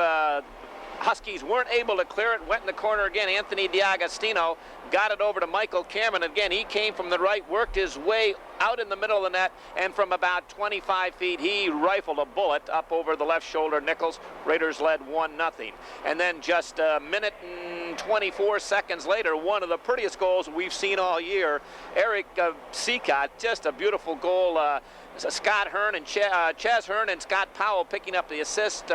Huskies weren't able to clear it, went in the corner again. Anthony D'Agostino got it over to Michael Cameron. Again, he came from the right, worked his way out in the middle of the net, and from about 25 feet, he rifled a bullet up over the left shoulder. Nichols. Raiders led 1-0. And then just a minute and 24 seconds later, one of the prettiest goals we've seen all year. Eric Seacott, just a beautiful goal. Scott Hearn and Chaz Hearn and Scott Powell picking up the assist.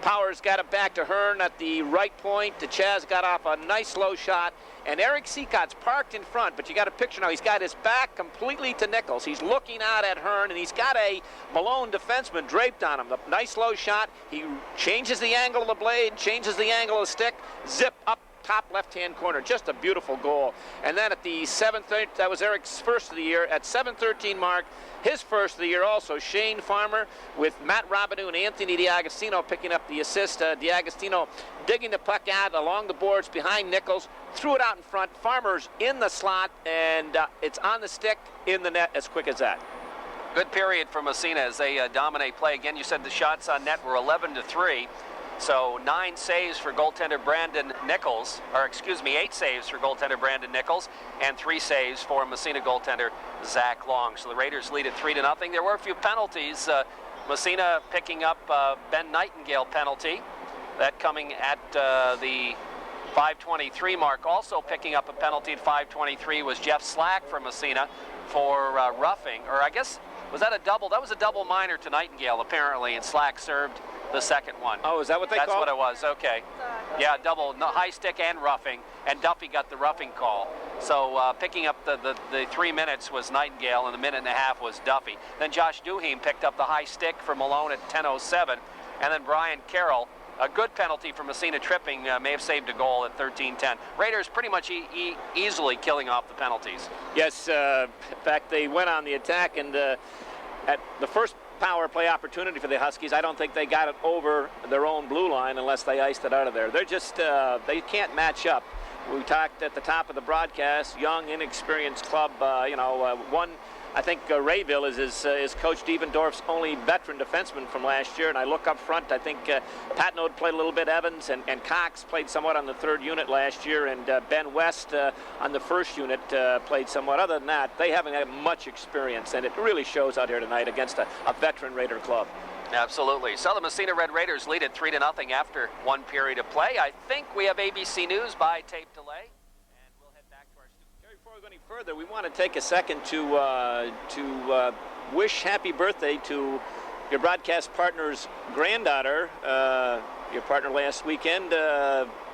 Powers got it back to Hearn at the right point. Chaz got off a nice low shot. And Eric Seacott's parked in front, but you got a picture now. He's got his back completely to Nichols. He's looking out at Hearn, and he's got a Malone defenseman draped on him. The nice low shot. He changes the angle of the blade, changes the angle of the stick, zip up top left-hand corner. Just a beautiful goal. And then at the 7th, that was Eric's first of the year. At 7:13 mark, his first of the year also, Shane Farmer with Matt Robidoux and Anthony D'Agostino picking up the assist. D'Agostino digging the puck out along the boards behind Nichols, threw it out in front. Farmer's in the slot, and it's on the stick, in the net, as quick as that. Good period for Massena as they dominate play. Again, you said the shots on net were 11-3. So 9 saves for goaltender Brandon Nichols, or excuse me, 8 saves for goaltender Brandon Nichols, and 3 saves for Massena goaltender Zach Long. So the Raiders lead at 3-0. There were a few penalties. Massena picking up Ben Nightingale penalty. That coming at the 5:23 mark. Also picking up a penalty at 5:23 was Jeff Slack for Massena for roughing, or I guess, was that a double? That was a double minor to Nightingale apparently, and Slack served the second one. Oh, is that what they called? That's what it was, okay. Yeah, double, high stick and roughing, and Duffy got the roughing call. So picking up the 3 minutes was Nightingale, and the minute and a half was Duffy. Then Josh Duheim picked up the high stick for Malone at 10:07, and then Brian Carroll, a good penalty for Massena tripping, may have saved a goal at 13:10. Raiders pretty much easily killing off the penalties. Yes, in fact, they went on the attack, and at the first power play opportunity for the Huskies, I don't think they got it over their own blue line unless they iced it out of there. They're just, they can't match up. We talked at the top of the broadcast, young, inexperienced club, I think Rayville is Coach Devendorf's only veteran defenseman from last year, and I look up front, I think Patnode played a little bit, Evans, and Cox played somewhat on the third unit last year, and Ben West on the first unit played somewhat. Other than that, they haven't had much experience, and it really shows out here tonight against a veteran Raider club. Absolutely. So the Massena Red Raiders lead at 3-0 after 1 period of play. I think we have ABC News by tape delay, and we'll head back to our studio. we go any further, we want to take a second to wish happy birthday to your broadcast partner's granddaughter. Your partner last weekend,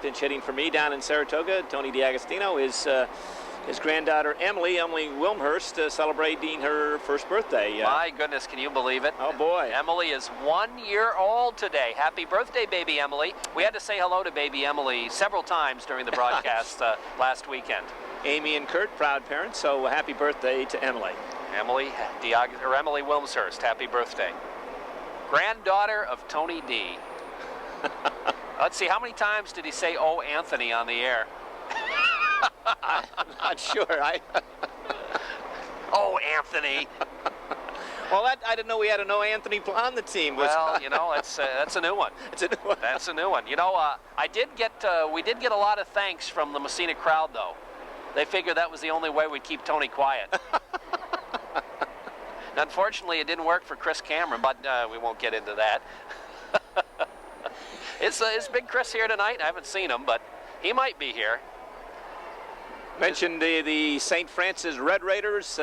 pinch hitting for me down in Saratoga, Tony DiAgostino, his granddaughter Emily Wilmhurst, celebrating her first birthday. My goodness, can you believe it? Oh boy. Emily is 1 year old today. Happy birthday, baby Emily. We had to say hello to baby Emily several times during the broadcast last weekend. Amy and Kurt, proud parents, so happy birthday to Emily. Emily Wilmshurst, happy birthday. Granddaughter of Tony D. Let's see, how many times did he say, "Oh, Anthony," on the air? I'm not sure. Oh, Anthony. Well, I didn't know we had a "No Anthony" on the team. Well, you know, that's a new one. It's a new one. That's a new one. You know, we did get a lot of thanks from the Massena crowd, though. They figured that was the only way we'd keep Tony quiet. Unfortunately, it didn't work for Chris Cameron, but we won't get into that. Is Big Chris here tonight? I haven't seen him, but he might be here. Mentioned the St. Francis Red Raiders.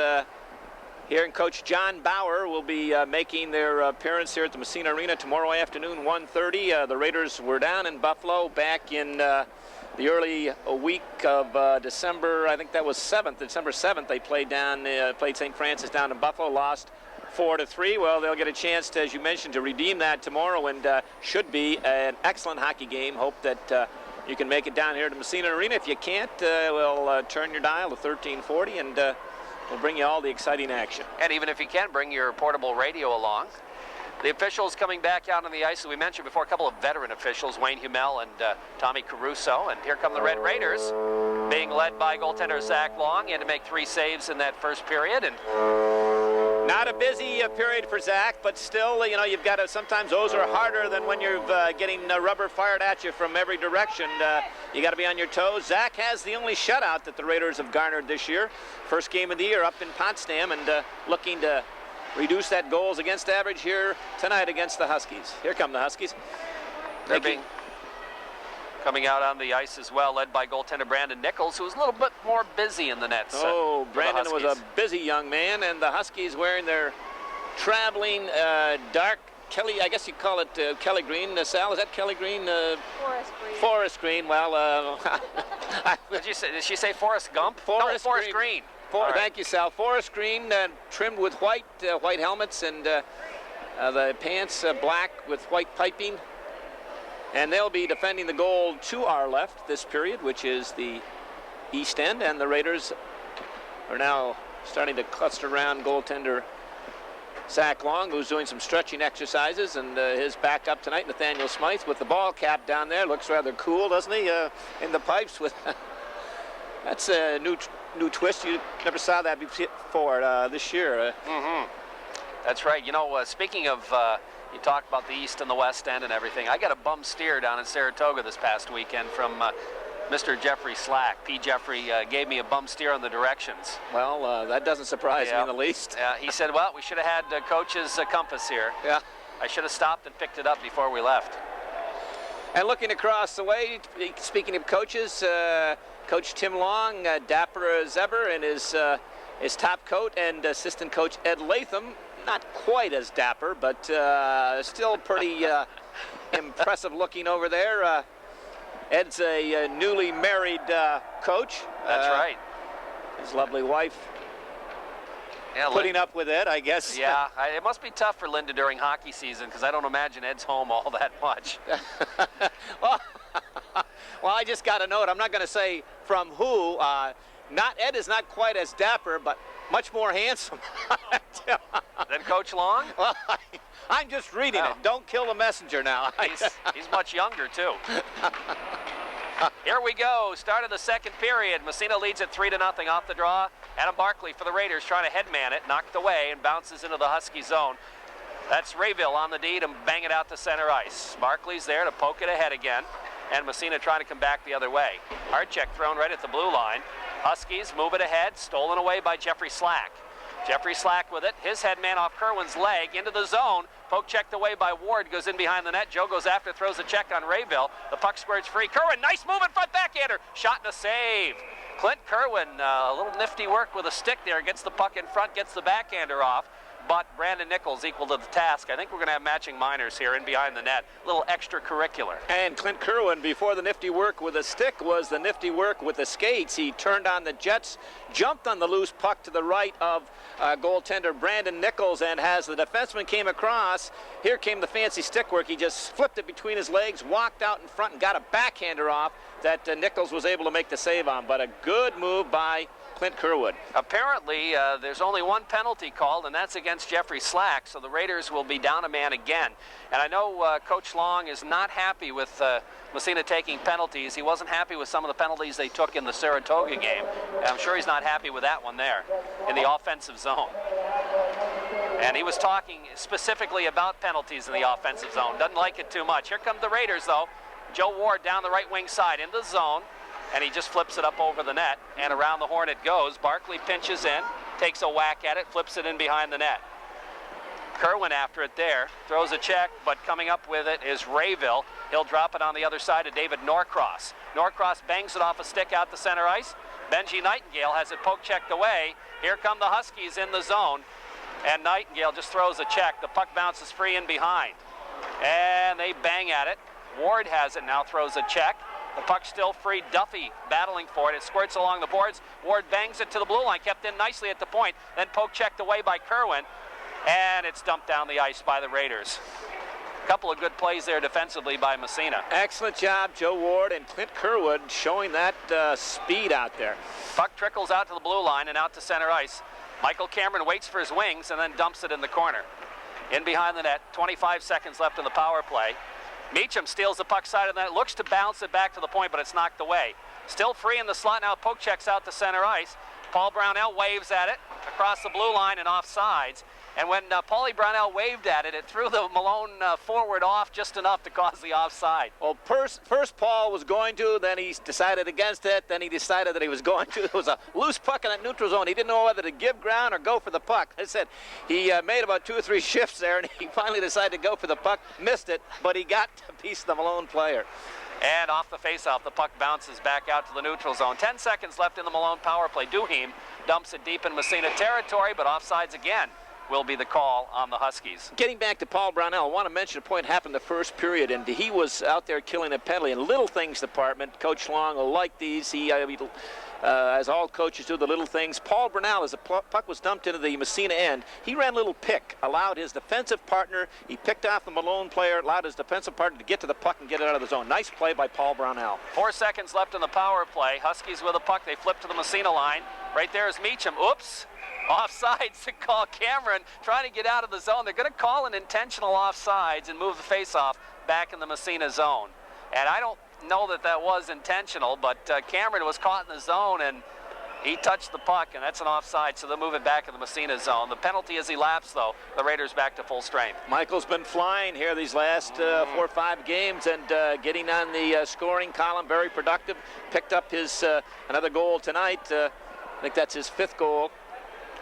Here, and Coach John Bauer will be making their appearance here at the Massena Arena tomorrow afternoon, 1:30. The Raiders were down in Buffalo back in the early week of December. I think that was December 7th. They played St. Francis down in Buffalo, lost 4-3. Well, they'll get a chance to, as you mentioned, to redeem that tomorrow, and should be an excellent hockey game. Hope that you can make it down here to Massena Arena. If you can't, we'll turn your dial to 1340 and we'll bring you all the exciting action. And even if you can, bring your portable radio along. The officials coming back out on the ice, as we mentioned before, a couple of veteran officials, Wayne Hummel and Tommy Caruso. And here come the Red Raiders, being led by goaltender Zach Long. He had to make 3 saves in that first period. And not a busy period for Zach, but still, you know, you've got to, sometimes those are harder than when you're getting rubber fired at you from every direction. You got to be on your toes. Zach has the only shutout that the Raiders have garnered this year. First game of the year up in Potsdam, and looking to reduce that goals against average here tonight against the Huskies. Here come the Huskies. They're coming out on the ice as well, led by goaltender Brandon Nichols, who was a little bit more busy in the nets. Oh, Brandon was a busy young man, and the Huskies wearing their traveling dark Kelly, I guess you call it Kelly green. Sal, is that Kelly green? Forest green. Forest green. Well, Did she say Forrest Gump? Forest Green. Right. Thank you, Sal. Forest green, trimmed with white helmets, and the pants black with white piping. And they'll be defending the goal to our left this period, which is the east end. And the Raiders are now starting to cluster around goaltender Zach Long, who's doing some stretching exercises, and his backup tonight, Nathaniel Smythe, with the ball cap down there. Looks rather cool, doesn't he, in the pipes with... That's a new twist. You never saw that before this year. That's right. You know, speaking of, you talked about the East and the West End and everything. I got a bum steer down in Saratoga this past weekend from Mr. Jeffrey Slack. P. Jeffrey gave me a bum steer on the directions. Well, that doesn't surprise me in the least. Yeah, he said, well, we should have had Coach's compass here. Yeah. I should have stopped and picked it up before we left. And looking across the way, speaking of coaches, Coach Tim Long, dapper as ever in his top coat, and assistant coach Ed Latham, not quite as dapper, but still pretty impressive looking over there. Ed's a newly married coach. That's right. His lovely wife Yeah, putting up with Ed, I guess. Yeah, it must be tough for Linda during hockey season, because I don't imagine Ed's home all that much. Well, I just got a note. I'm not going to say from who. Ed is not quite as dapper, but much more handsome. Than Coach Long? Well, I'm just reading it. Don't kill the messenger now. He's much younger, too. Here we go. Start of the second period. Massena leads it 3-0 off the draw. Adam Barkley for the Raiders trying to headman it. Knocked away and bounces into the Husky zone. That's Rayville on the D to bang it out to center ice. Barkley's there to poke it ahead again. And Massena trying to come back the other way. Hard check thrown right at the blue line. Huskies move it ahead. Stolen away by Jeffrey Slack. Jeffrey Slack with it. His head man off Kerwin's leg into the zone. Poke checked away by Ward, goes in behind the net. Joe goes after, throws a check on Rayville. The puck squirts free. Kerwin, nice move in front, backhander. Shot and a save. Clint Kerwin, a little nifty work with a stick there. Gets the puck in front, gets the backhander off. But Brandon Nichols equal to the task. I think we're going to have matching minors here in behind the net. A little extracurricular. And Clint Kerwin, before the nifty work with a stick, was the nifty work with the skates. He turned on the jets, jumped on the loose puck to the right of goaltender Brandon Nichols, and as the defenseman came across, here came the fancy stick work. He just flipped it between his legs, walked out in front, and got a backhander off that Nichols was able to make the save on. But a good move by Clint Kerwin. Apparently, there's only one penalty called, and that's against Jeffrey Slack, so the Raiders will be down a man again. And I know Coach Long is not happy with Massena taking penalties. He wasn't happy with some of the penalties they took in the Saratoga game. And I'm sure he's not happy with that one there in the offensive zone. And he was talking specifically about penalties in the offensive zone. Doesn't like it too much. Here come the Raiders, though. Joe Ward down the right wing side into the zone. And he just flips it up over the net, and around the horn it goes. Barkley pinches in, takes a whack at it, flips it in behind the net. Kerwin after it there, throws a check, but coming up with it is Rayville. He'll drop it on the other side to David Norcross. Norcross bangs it off a stick out to center ice. Benji Nightingale has it poke checked away. Here come the Huskies in the zone, and Nightingale just throws a check. The puck bounces free in behind, and they bang at it. Ward has it now, throws a check. The puck's still free. Duffy battling for it. It squirts along the boards. Ward bangs it to the blue line, kept in nicely at the point, then poke checked away by Kerwin, and it's dumped down the ice by the Raiders. A couple of good plays there defensively by Massena. Excellent job, Joe Ward and Clint Kerwin showing that speed out there. Puck trickles out to the blue line and out to center ice. Michael Cameron waits for his wings and then dumps it in the corner. In behind the net, 25 seconds left in the power play. Meacham steals the puck side of the net, looks to bounce it back to the point, but it's knocked away. Still free in the slot now, poke checks out to center ice. Paul Brownell waves at it across the blue line and off sides. And when Paulie Brownell waved at it, it threw the Malone forward off just enough to cause the offside. Well, first Paul was going to, then he decided against it, then he decided that he was going to. It was a loose puck in that neutral zone. He didn't know whether to give ground or go for the puck. I said he made about 2 or 3 shifts there, and he finally decided to go for the puck, missed it, but he got a piece of the Malone player. And off the faceoff, the puck bounces back out to the neutral zone. 10 seconds left in the Malone power play. Duheim dumps it deep in Massena territory, but offsides again will be the call on the Huskies. Getting back to Paul Brownell, I want to mention a point happened the first period, and he was out there killing a penalty. In little things department, Coach Long will like these. He as all coaches do, the little things. Paul Brownell, as the puck was dumped into the Massena end, he ran a little pick, allowed his defensive partner, he picked off the Malone player, allowed his defensive partner to get to the puck and get it out of the zone. Nice play by Paul Brownell. 4 seconds left in the power play. Huskies with a puck. They flip to the Massena line. Right there is Meacham. Oops. Offsides to call Cameron, trying to get out of the zone. They're going to call an intentional offsides and move the faceoff back in the Massena zone. And I don't know that that was intentional, but Cameron was caught in the zone and he touched the puck, and that's an offside, so they'll move it back in the Massena zone. The penalty is elapsed, though. The Raiders back to full strength. Michael's been flying here these last 4 or 5 games and getting on the scoring column, very productive. Picked up his another goal tonight. I think that's his 5th goal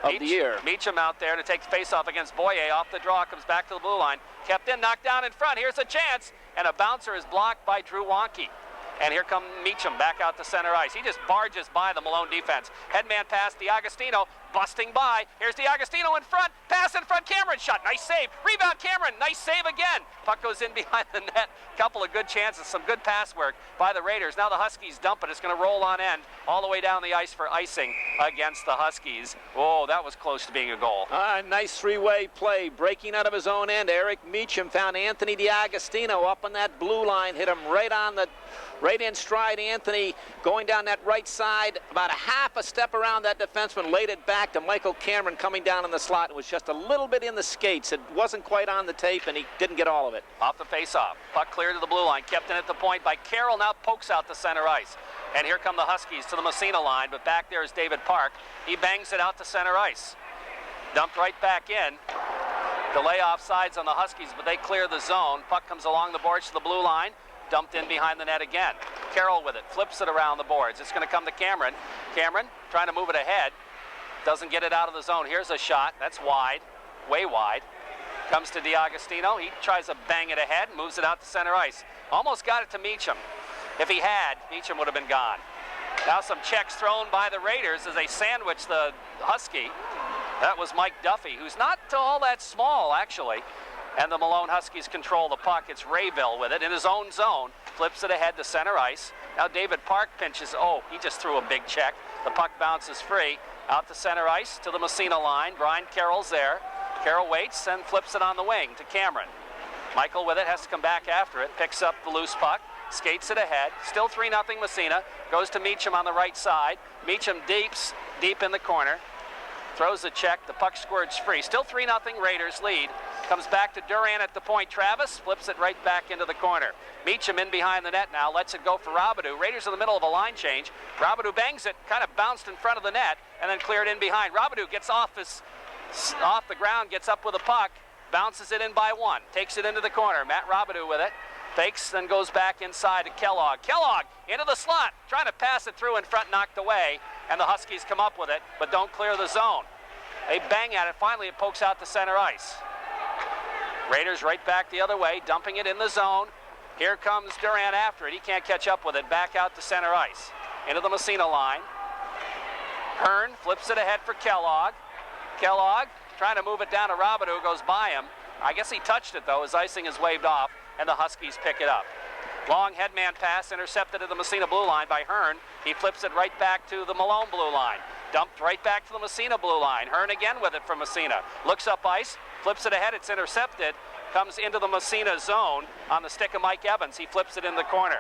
of the year. Meacham out there to take the face-off against Boyer. Off the draw, comes back to the blue line. Kept in, knocked down in front. Here's a chance, and a bouncer is blocked by Drew Wonke. And here comes Meacham back out to center ice. He just barges by the Malone defense. Headman pass, DiAgostino busting by. Here's DiAgostino in front. Pass in front, Cameron shot. Nice save. Rebound, Cameron. Nice save again. Puck goes in behind the net. Couple of good chances, some good pass work by the Raiders. Now the Huskies dump it. It's going to roll on end all the way down the ice for icing against the Huskies. Oh, that was close to being a goal. Nice 3-way play. Breaking out of his own end. Eric Meacham found Anthony DiAgostino up on that blue line. Hit him right in stride. Anthony going down that right side, about a half a step around that defenseman, laid it back to Michael Cameron coming down in the slot. It was just a little bit in the skates. It wasn't quite on the tape, and he didn't get all of it. Off the face-off. Puck clear to the blue line. Kept in at the point by Carroll. Now pokes out the center ice. And here come the Huskies to the Massena line, but back there is David Park. He bangs it out to center ice. Dumped right back in. Delay offsides on the Huskies, but they clear the zone. Puck comes along the boards to the blue line. Dumped in behind the net again. Carroll with it, flips it around the boards. It's going to come to Cameron. Cameron trying to move it ahead. Doesn't get it out of the zone. Here's a shot. That's wide, way wide. Comes to D'Agostino. He tries to bang it ahead, moves it out to center ice. Almost got it to Meacham. If he had, Meacham would have been gone. Now some checks thrown by the Raiders as they sandwich the Husky. That was Mike Duffy, who's not all that small, actually. And the Malone Huskies control the puck. It's Rayville with it in his own zone. Flips it ahead to center ice. Now David Park pinches. Oh, he just threw a big check. The puck bounces free. Out to center ice to the Massena line. Brian Carroll's there. Carroll waits and flips it on the wing to Cameron. Michael with it, has to come back after it. Picks up the loose puck. Skates it ahead. Still 3-0 Massena. Goes to Meacham on the right side. Meacham deep in the corner. Throws the check. The puck squirts free. Still 3-0 Raiders lead. Comes back to Durant at the point. Travis flips it right back into the corner. Meacham in behind the net now. Lets it go for Robidoux. Raiders in the middle of a line change. Robidoux bangs it. Kind of bounced in front of the net and then cleared in behind. Robidoux gets off the ground. Gets up with the puck. Bounces it in by one. Takes it into the corner. Matt Robidoux with it. Fakes, then goes back inside to Kellogg. Kellogg into the slot. Trying to pass it through in front. Knocked away. And the Huskies come up with it, but don't clear the zone. They bang at it. Finally, it pokes out to center ice. Raiders right back the other way, dumping it in the zone. Here comes Durant after it. He can't catch up with it. Back out to center ice. Into the Massena line. Hearn flips it ahead for Kellogg. Kellogg trying to move it down to Robidoux. Goes by him. I guess he touched it, though, as icing is waved off, and the Huskies pick it up. Long headman pass intercepted at the Massena blue line by Hearn. He flips it right back to the Malone blue line. Dumped right back to the Massena blue line. Hearn again with it from Massena. Looks up ice, flips it ahead, it's intercepted. Comes into the Massena zone on the stick of Mike Evans. He flips it in the corner.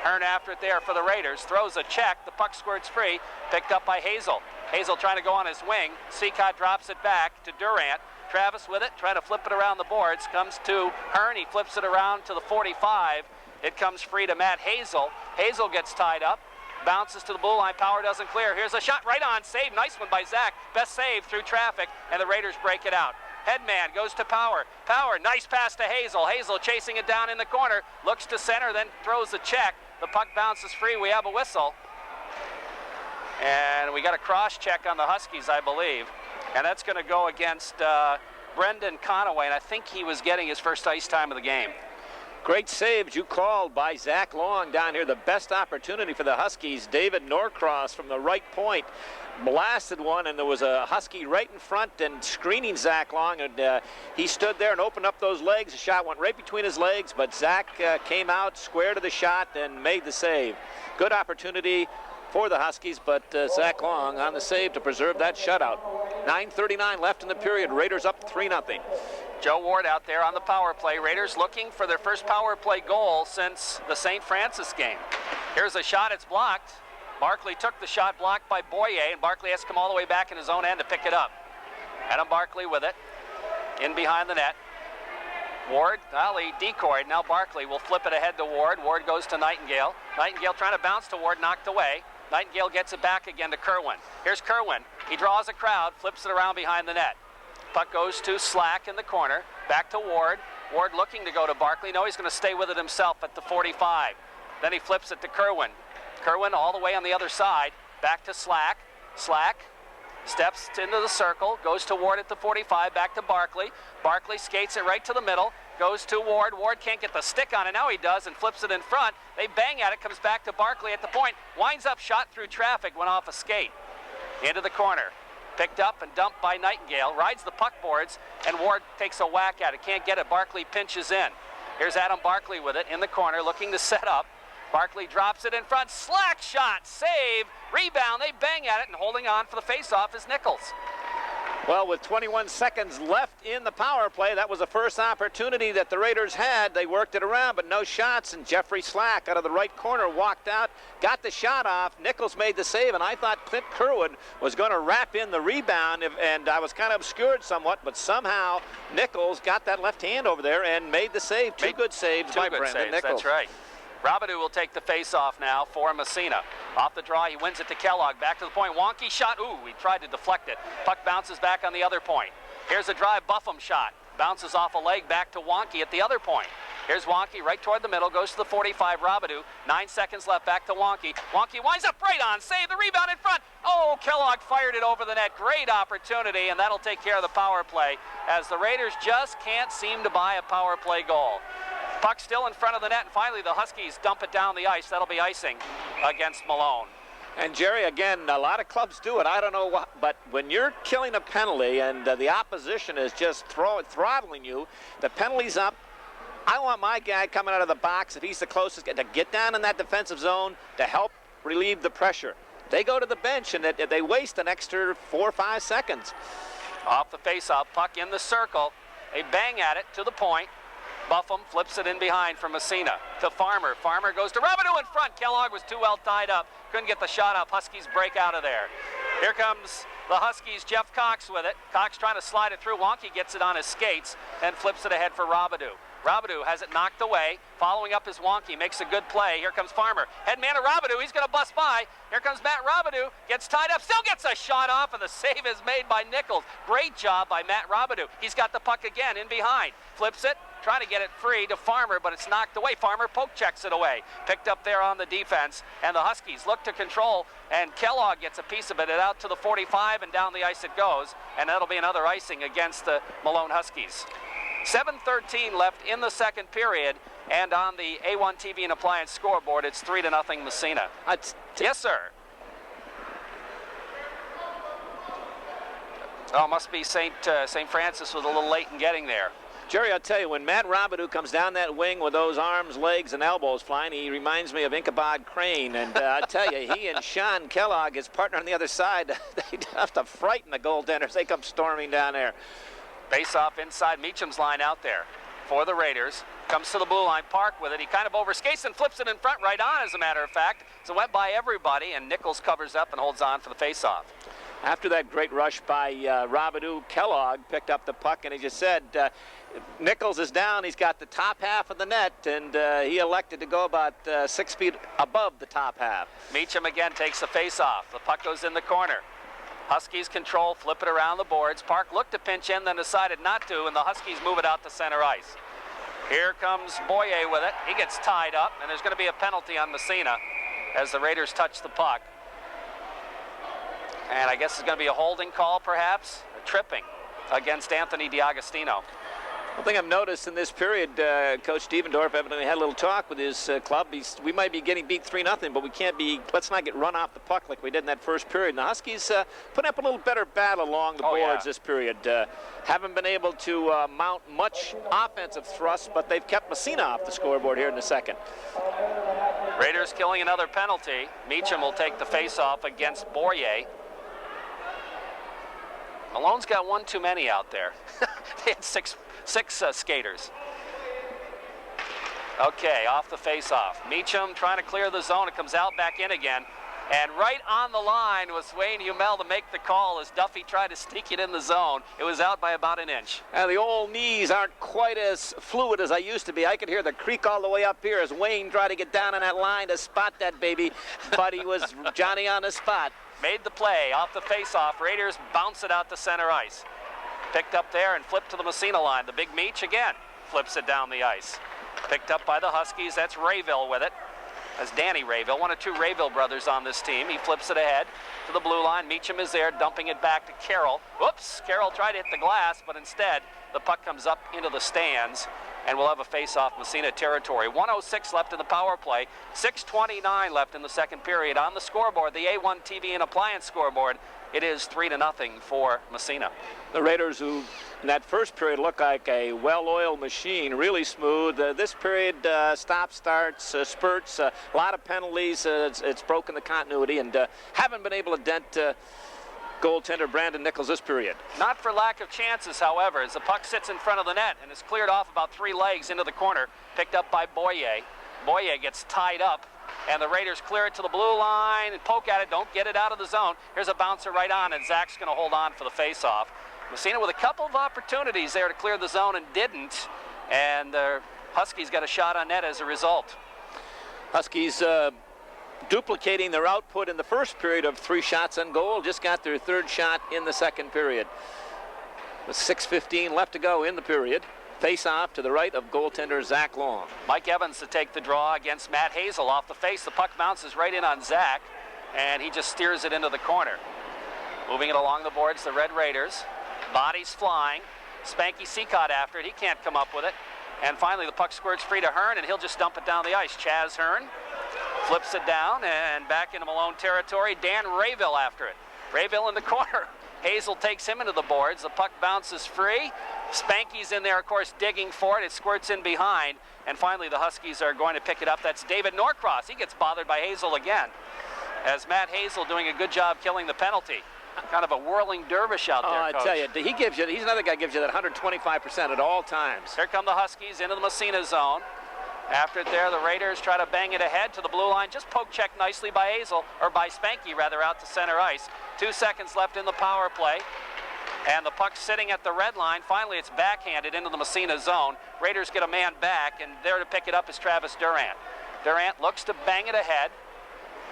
Hearn after it there for the Raiders. Throws a check, the puck squirts free. Picked up by Hazel. Hazel trying to go on his wing. Seacott drops it back to Durant. Travis with it, trying to flip it around the boards. Comes to Hearn, he flips it around to the 45. It comes free to Matt Hazel. Hazel gets tied up, bounces to the blue line. Power doesn't clear. Here's a shot right on. Save. Nice one by Zach. Best save through traffic, and the Raiders break it out. Headman goes to Power. Power, nice pass to Hazel. Hazel chasing it down in the corner. Looks to center, then throws the check. The puck bounces free. We have a whistle. And we got a cross check on the Huskies, I believe. And that's going to go against Brendan Conaway, and I think he was getting his first ice time of the game. Great saves you called by Zach Long down here. The best opportunity for the Huskies. David Norcross from the right point blasted one, and there was a Husky right in front and screening Zach Long, and he stood there and opened up those legs. The shot went right between his legs, but Zach came out square to the shot and made the save. Good opportunity for the Huskies, but Zach Long on the save to preserve that shutout. 9:39 left in the period. Raiders up 3-0. Joe Ward out there on the power play. Raiders looking for their first power play goal since the St. Francis game. Here's a shot, it's blocked. Barkley took the shot, blocked by Boyer, and Barkley has to come all the way back in his own end to pick it up. Adam Barkley with it, in behind the net. Ward, well, he decoyed. Now Barkley will flip it ahead to Ward. Ward goes to Nightingale. Nightingale trying to bounce to Ward, knocked away. Nightingale gets it back again to Kerwin. Here's Kerwin. He draws a crowd, flips it around behind the net. Puck goes to Slack in the corner. Back to Ward. Ward looking to go to Barkley. No, he's going to stay with it himself at the 45. Then he flips it to Kerwin. Kerwin all the way on the other side. Back to Slack. Slack steps into the circle. Goes to Ward at the 45. Back to Barkley. Barkley skates it right to the middle. Goes to Ward. Ward can't get the stick on it. Now he does and flips it in front. They bang at it. Comes back to Barkley at the point. Winds up, shot through traffic. Went off a skate. Into the corner. Picked up and dumped by Nightingale. Rides the puck boards, and Ward takes a whack at it. Can't get it. Barkley pinches in. Here's Adam Barkley with it in the corner, looking to set up. Barkley drops it in front. Slack shot. Save. Rebound. They bang at it, and holding on for the faceoff is Nichols. Well, with 21 seconds left in the power play, that was the first opportunity that the Raiders had. They worked it around, but no shots, and Jeffrey Slack out of the right corner walked out, got the shot off. Nichols made the save, and I thought Clint Kerwin was going to wrap in the rebound, and I was kind of obscured somewhat, but somehow Nichols got that left hand over there and made the save. Two good saves by Brandon Nichols. That's right. Robidoux will take the face-off now for Massena. Off the draw, he wins it to Kellogg. Back to the point. Wonky shot. Ooh, he tried to deflect it. Puck bounces back on the other point. Here's a drive Buffum shot. Bounces off a leg back to Wonky at the other point. Here's Wonky right toward the middle, goes to the 45, Robidoux. 9 seconds left, back to Wonky. Wonky winds up right on, save the rebound in front. Oh, Kellogg fired it over the net. Great opportunity, and that'll take care of the power play, as the Raiders just can't seem to buy a power play goal. Puck still in front of the net, and finally the Huskies dump it down the ice. That'll be icing against Malone. And Jerry, again, a lot of clubs do it. I don't know what, but when you're killing a penalty and the opposition is just throttling you, the penalty's up. I want my guy coming out of the box, if he's the closest, to get down in that defensive zone to help relieve the pressure. They go to the bench and they waste an extra 4 or 5 seconds. Off the face-off, puck in the circle. They bang at it to the point. Buffum flips it in behind for Massena to Farmer. Farmer goes to Robidoux in front. Kellogg was too well tied up. Couldn't get the shot up. Huskies break out of there. Here comes the Huskies, Jeff Cox with it. Cox trying to slide it through. Wonky gets it on his skates and flips it ahead for Robidoux. Robidoux has it knocked away. Following up is Wonky. Makes a good play. Here comes Farmer. Head man to Robidoux. He's going to bust by. Here comes Matt Robidoux. Gets tied up. Still gets a shot off, and the save is made by Nichols. Great job by Matt Robidoux. He's got the puck again in behind. Flips it. Trying to get it free to Farmer, but it's knocked away. Farmer poke checks it away. Picked up there on the defense, and the Huskies look to control, and Kellogg gets a piece of it out to the 45, and down the ice it goes, and that'll be another icing against the Malone Huskies. 7:13 left in the second period, and on the A1 TV and Appliance scoreboard, it's 3-0 Massena. Yes, sir. Oh, must be St. Francis was a little late in getting there. Jerry, I'll tell you, when Matt Robidoux comes down that wing with those arms, legs, and elbows flying, he reminds me of Ichabod Crane. And I tell you, he and Sean Kellogg, his partner on the other side, they have to frighten the goaltenders. They come storming down there. Face off inside Meacham's line out there for the Raiders. Comes to the blue line, Park with it. He kind of overskates and flips it in front right on, as a matter of fact. So it went by everybody, and Nichols covers up and holds on for the face-off. After that great rush by Robidoux, Kellogg picked up the puck, and he just said, Nichols is down. He's got the top half of the net, and he elected to go about 6 feet above the top half. Meacham again takes the face-off. The puck goes in the corner. Huskies control, flip it around the boards. Park looked to pinch in, then decided not to, and the Huskies move it out to center ice. Here comes Boyer with it. He gets tied up, and there's going to be a penalty on Massena as the Raiders touch the puck. And I guess it's going to be a holding call, perhaps, a tripping against Anthony D'Agostino. One thing I've noticed in this period, Coach Stevendorf evidently had a little talk with his club. We might be getting beat 3-0, but let's not get run off the puck like we did in that first period. And the Huskies put up a little better battle along the boards this period. Haven't been able to mount much offensive thrust, but they've kept Massena off the scoreboard here in the second. Raiders killing another penalty. Meacham will take the face-off against Boyer. Malone's got one too many out there. They had six skaters. Okay, off the face-off. Meacham trying to clear the zone. It comes out back in again. And right on the line was Wayne Humel to make the call as Duffy tried to sneak it in the zone. It was out by about an inch. And the old knees aren't quite as fluid as I used to be. I could hear the creak all the way up here as Wayne tried to get down on that line to spot that baby, but he was Johnny on the spot. Made the play off the face-off. Raiders bounce it out to center ice. Picked up there and flipped to the Massena line. The big Meach again flips it down the ice. Picked up by the Huskies. That's Rayville with it. That's Danny Rayville, one of two Rayville brothers on this team. He flips it ahead to the blue line. Meacham is there, dumping it back to Carroll. Whoops, Carroll tried to hit the glass, but instead the puck comes up into the stands, and we'll have a face-off Massena territory. 1:06 left in the power play. 6:29 left in the second period. On the scoreboard, the A1 TV and Appliance scoreboard, it is 3-0 for Massena. The Raiders, who in that first period looked like a well-oiled machine, really smooth. This period, stop-starts, spurts, a lot of penalties. It's broken the continuity, and haven't been able to dent goaltender Brandon Nichols this period. Not for lack of chances, however, as the puck sits in front of the net and is cleared off about 3 legs into the corner, picked up by Boyer. Boyer gets tied up, and the Raiders clear it to the blue line and poke at it, don't get it out of the zone. Here's a bouncer right on, and Zach's going to hold on for the face-off. Massena with a couple of opportunities there to clear the zone and didn't, and the Huskies got a shot on net as a result. Huskies duplicating their output in the first period of 3 shots on goal, just got their 3rd shot in the second period. With 6:15 left to go in the period. Face-off to the right of goaltender Zach Long. Mike Evans to take the draw against Matt Hazel off the face. The puck bounces right in on Zach, and he just steers it into the corner. Moving it along the boards, the Red Raiders. Bodies flying. Spanky Seacott after it. He can't come up with it. And finally, the puck squirts free to Hearn, and he'll just dump it down the ice. Chaz Hearn flips it down and back into Malone territory. Dan Rayville after it. Rayville in the corner. Hazel takes him into the boards. The puck bounces free. Spanky's in there, of course, digging for it. It squirts in behind. And finally, the Huskies are going to pick it up. That's David Norcross. He gets bothered by Hazel again. As Matt Hazel doing a good job killing the penalty. Kind of a whirling dervish out there, I Coach. tell you, he's another guy who gives you that 125% at all times. Here come the Huskies into the Massena zone. After it there, the Raiders try to bang it ahead to the blue line. Just poke check nicely by Hazel, or by Spanky rather, out to center ice. 2 seconds left in the power play. And the puck's sitting at the red line. Finally, it's backhanded into the Massena zone. Raiders get a man back, and there to pick it up is Travis Durant. Durant looks to bang it ahead.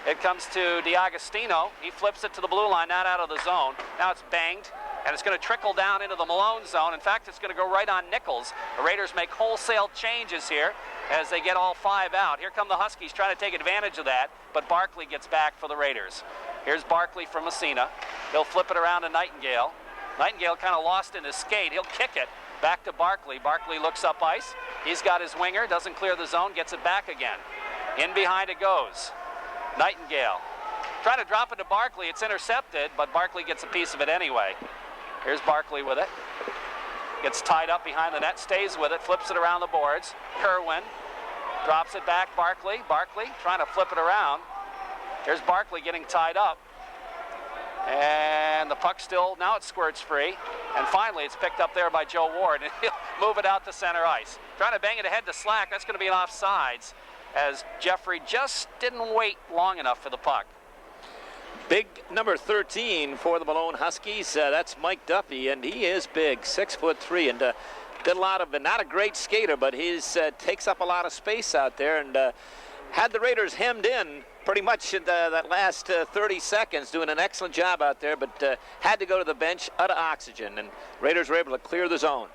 It comes to DiAgostino. He flips it to the blue line, not out of the zone. Now it's banged, and it's going to trickle down into the Malone zone. In fact, it's going to go right on Nichols. The Raiders make wholesale changes here as they get all 5 out. Here come the Huskies trying to take advantage of that, but Barkley gets back for the Raiders. Here's Barkley from Massena. He'll flip it around to Nightingale. Nightingale kind of lost in his skate. He'll kick it back to Barkley. Barkley looks up ice. He's got his winger, doesn't clear the zone, gets it back again. In behind it goes. Nightingale. Trying to drop it to Barkley. It's intercepted, but Barkley gets a piece of it anyway. Here's Barkley with it. Gets tied up behind the net, stays with it, flips it around the boards. Kerwin drops it back. Barkley trying to flip it around. Here's Barkley getting tied up. And the puck still, now it squirts free. And finally, it's picked up there by Joe Ward, and he'll move it out to center ice. Trying to bang it ahead to Slack. That's going to be an offsides, as Jeffrey just didn't wait long enough for the puck. Big number 13 for the Malone Huskies. That's Mike Duffy, and he is big, 6'3", and did a lot of it. Not a great skater, but he takes up a lot of space out there, and had the Raiders hemmed in pretty much in that last 30 seconds, doing an excellent job out there, but had to go to the bench out of oxygen, and Raiders were able to clear the zone.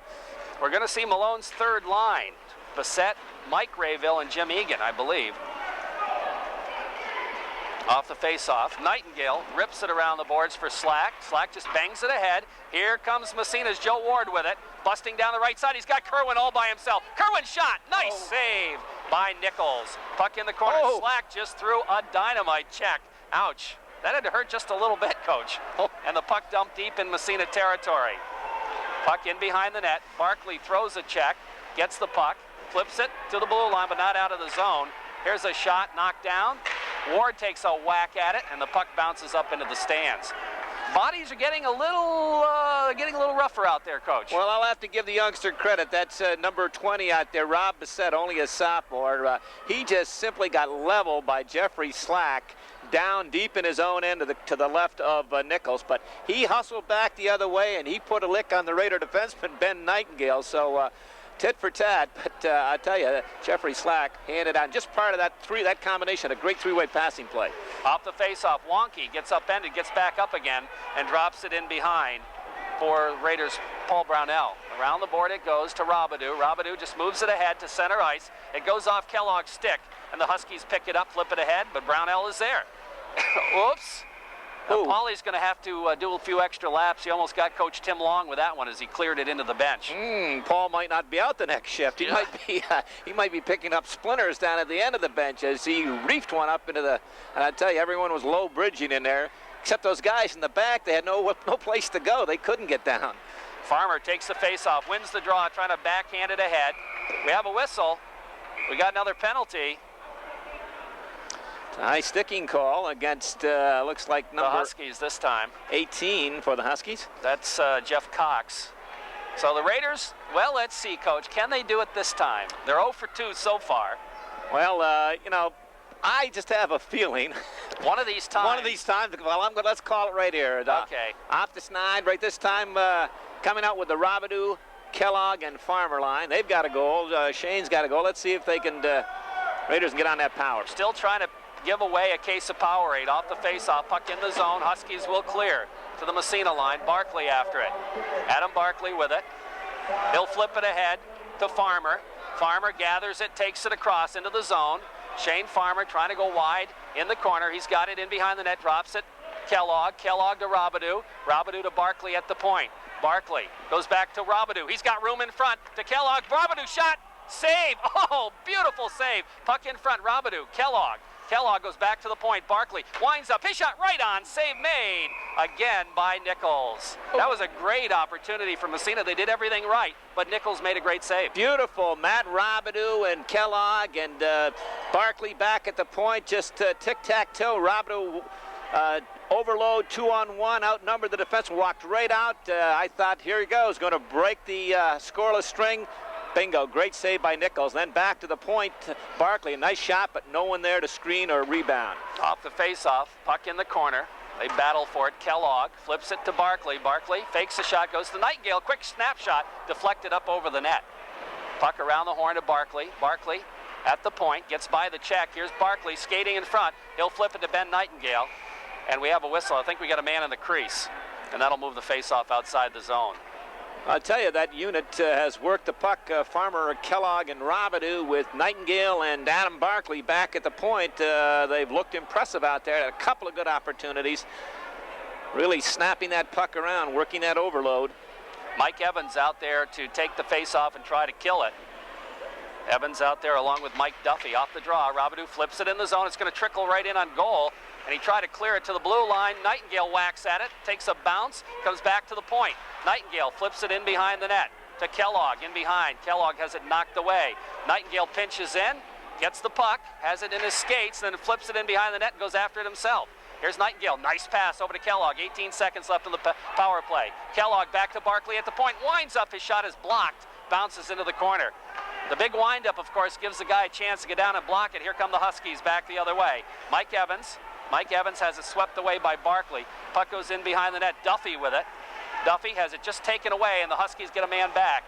We're going to see Malone's third line. Bissett, Mike Rayville, and Jim Egan, I believe. Off the face-off, Nightingale rips it around the boards for Slack. Slack just bangs it ahead. Here comes Massena's Joe Ward with it. Busting down the right side, he's got Kerwin all by himself. Kerwin shot, nice save by Nichols. Puck in the corner, Slack just threw a dynamite check. Ouch, that had to hurt just a little bit, Coach. And the puck dumped deep in Massena territory. Puck in behind the net, Barkley throws a check, gets the puck, flips it to the blue line, but not out of the zone. Here's a shot knocked down. Ward takes a whack at it, and the puck bounces up into the stands. Bodies are getting a little rougher out there, Coach. Well, I'll have to give the youngster credit. That's number 20 out there, Rob Bissett, only a sophomore. He just simply got leveled by Jeffrey Slack down deep in his own end to the left of Nichols. But he hustled back the other way, and he put a lick on the Raider defenseman, Ben Nightingale. So tit for tat, but I tell you, Jeffrey Slack handed on just part of that combination, a great three-way passing play. Off the face-off, Wonky gets upended, gets back up again, and drops it in behind for Raiders' Paul Brownell. Around the board it goes to Robidoux. Robidoux just moves it ahead to center ice. It goes off Kellogg's stick, and the Huskies pick it up, flip it ahead, but Brownell is there. Whoops. Paulie's going to have to do a few extra laps. He almost got Coach Tim Long with that one as he cleared it into the bench. Paul might not be out the next shift. He might be picking up splinters down at the end of the bench as he reefed one up into the. And I tell you, everyone was low bridging in there, except those guys in the back. They had no place to go. They couldn't get down. Farmer takes the face-off, wins the draw, trying to backhand it ahead. We have a whistle. We got another penalty. High sticking call against, looks like number the Huskies this time. 18 for the Huskies. That's Jeff Cox. So the Raiders, well, let's see, Coach. Can they do it this time? They're 0 for 2 so far. Well, I just have a feeling. One of these times. Well, let's call it right here. Okay. Off the snide, right this time, coming out with the Robidoux, Kellogg, and Farmer line. They've got a goal. Shane's got a goal. Let's see if they can, Raiders can get on that power. Still trying to give away a case of Powerade off the face-off. Puck in the zone. Huskies will clear to the Massena line. Barkley after it. Adam Barkley with it. He'll flip it ahead. to Farmer. Farmer gathers it, takes it across into the zone. Shane Farmer trying to go wide in the corner. He's got it in behind the net, drops it. Kellogg to Robidoux. Robidoux to Barkley at the point. Barkley goes back to Robidoux. He's got room in front to Kellogg. Robidoux shot, save. Oh, beautiful save. Puck in front, Robidoux, Kellogg. Kellogg goes back to the point. Barkley winds up. His shot right on. Save made again by Nichols. That was a great opportunity for Massena. They did everything right, but Nichols made a great save. Beautiful. Matt Robidoux and Kellogg and Barkley back at the point. Just tic-tac-toe. Robidoux overload, 2-on-1, outnumbered the defense, walked right out. I thought, here he goes, going to break the scoreless string. Bingo, great save by Nichols. Then back to the point, Barkley, a nice shot, but no one there to screen or rebound. Off the face-off, puck in the corner. They battle for it. Kellogg flips it to Barkley. Barkley fakes the shot, goes to Nightingale. Quick snapshot, deflected up over the net. Puck around the horn to Barkley. Barkley at the point, gets by the check. Here's Barkley skating in front. He'll flip it to Ben Nightingale. And we have a whistle. I think we got a man in the crease. And that'll move the face-off outside the zone. I'll tell you, that unit has worked the puck. Farmer, Kellogg, and Robidoux with Nightingale and Adam Barkley back at the point. They've looked impressive out there. Had a couple of good opportunities. Really snapping that puck around, working that overload. Mike Evans out there to take the face-off and try to kill it. Evans out there along with Mike Duffy off the draw. Robidoux flips it in the zone. It's going to trickle right in on goal. And he tried to clear it to the blue line. Nightingale whacks at it, takes a bounce, comes back to the point. Nightingale flips it in behind the net to Kellogg in behind. Kellogg has it knocked away. Nightingale pinches in, gets the puck, has it in his skates, then flips it in behind the net and goes after it himself. Here's Nightingale, nice pass over to Kellogg. 18 seconds left on the power play. Kellogg back to Barkley at the point, winds up, his shot is blocked, bounces into the corner. The big windup, of course, gives the guy a chance to get down and block it. Here come the Huskies back the other way. Mike Evans has it swept away by Barkley. Puck goes in behind the net. Duffy with it. Duffy has it just taken away, and the Huskies get a man back.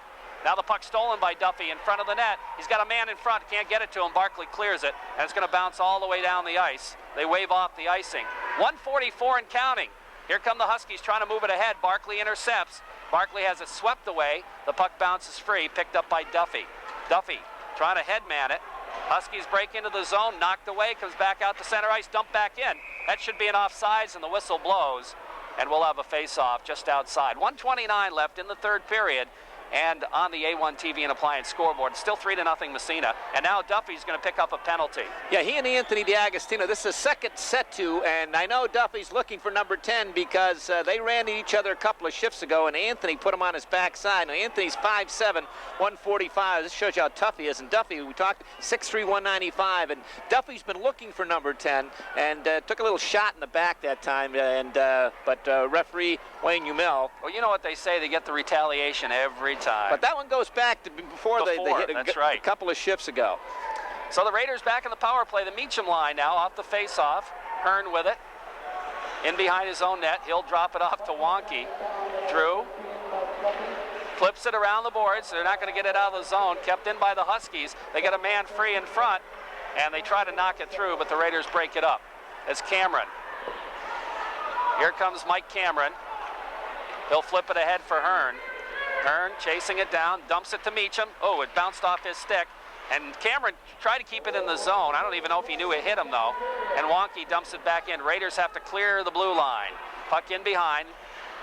Now the puck stolen by Duffy in front of the net. He's got a man in front, can't get it to him. Barkley clears it, and it's going to bounce all the way down the ice. They wave off the icing. 1:44 and counting. Here come the Huskies trying to move it ahead. Barkley intercepts. Barkley has it swept away. The puck bounces free, picked up by Duffy. Duffy trying to headman it. Huskies break into the zone, knocked away, comes back out to center ice, dumped back in. That should be an offsides, and the whistle blows, and we'll have a face-off just outside. 1:29 left in the third period, and on the A1 TV and Appliance scoreboard, still 3-0 Massena, and now Duffy's going to pick up a penalty. Yeah, he and Anthony D'Agostino, this is a second set to, and I know Duffy's looking for number 10 because they ran at each other a couple of shifts ago, and Anthony put him on his backside. Now, Anthony's 5'7", 145. This shows you how tough he is. And Duffy, we talked, 6'3", 195, and Duffy's been looking for number 10, and took a little shot in the back that time, but referee Wayne Umel. Well, you know what they say, they get the retaliation every time. But that one goes back to before they hit a couple of shifts ago. So the Raiders back in the power play. The Meacham line now off the face-off. Hearn with it. In behind his own net. He'll drop it off to Wonky. Drew flips it around the boards. They're not going to get it out of the zone. Kept in by the Huskies. They get a man free in front, and they try to knock it through, but the Raiders break it up. It's Cameron. Here comes Mike Cameron. He'll flip it ahead for Hearn. Hearn chasing it down, dumps it to Meacham. Oh, it bounced off his stick. And Cameron tried to keep it in the zone. I don't even know if he knew it hit him, though. And Wonky dumps it back in. Raiders have to clear the blue line. Puck in behind.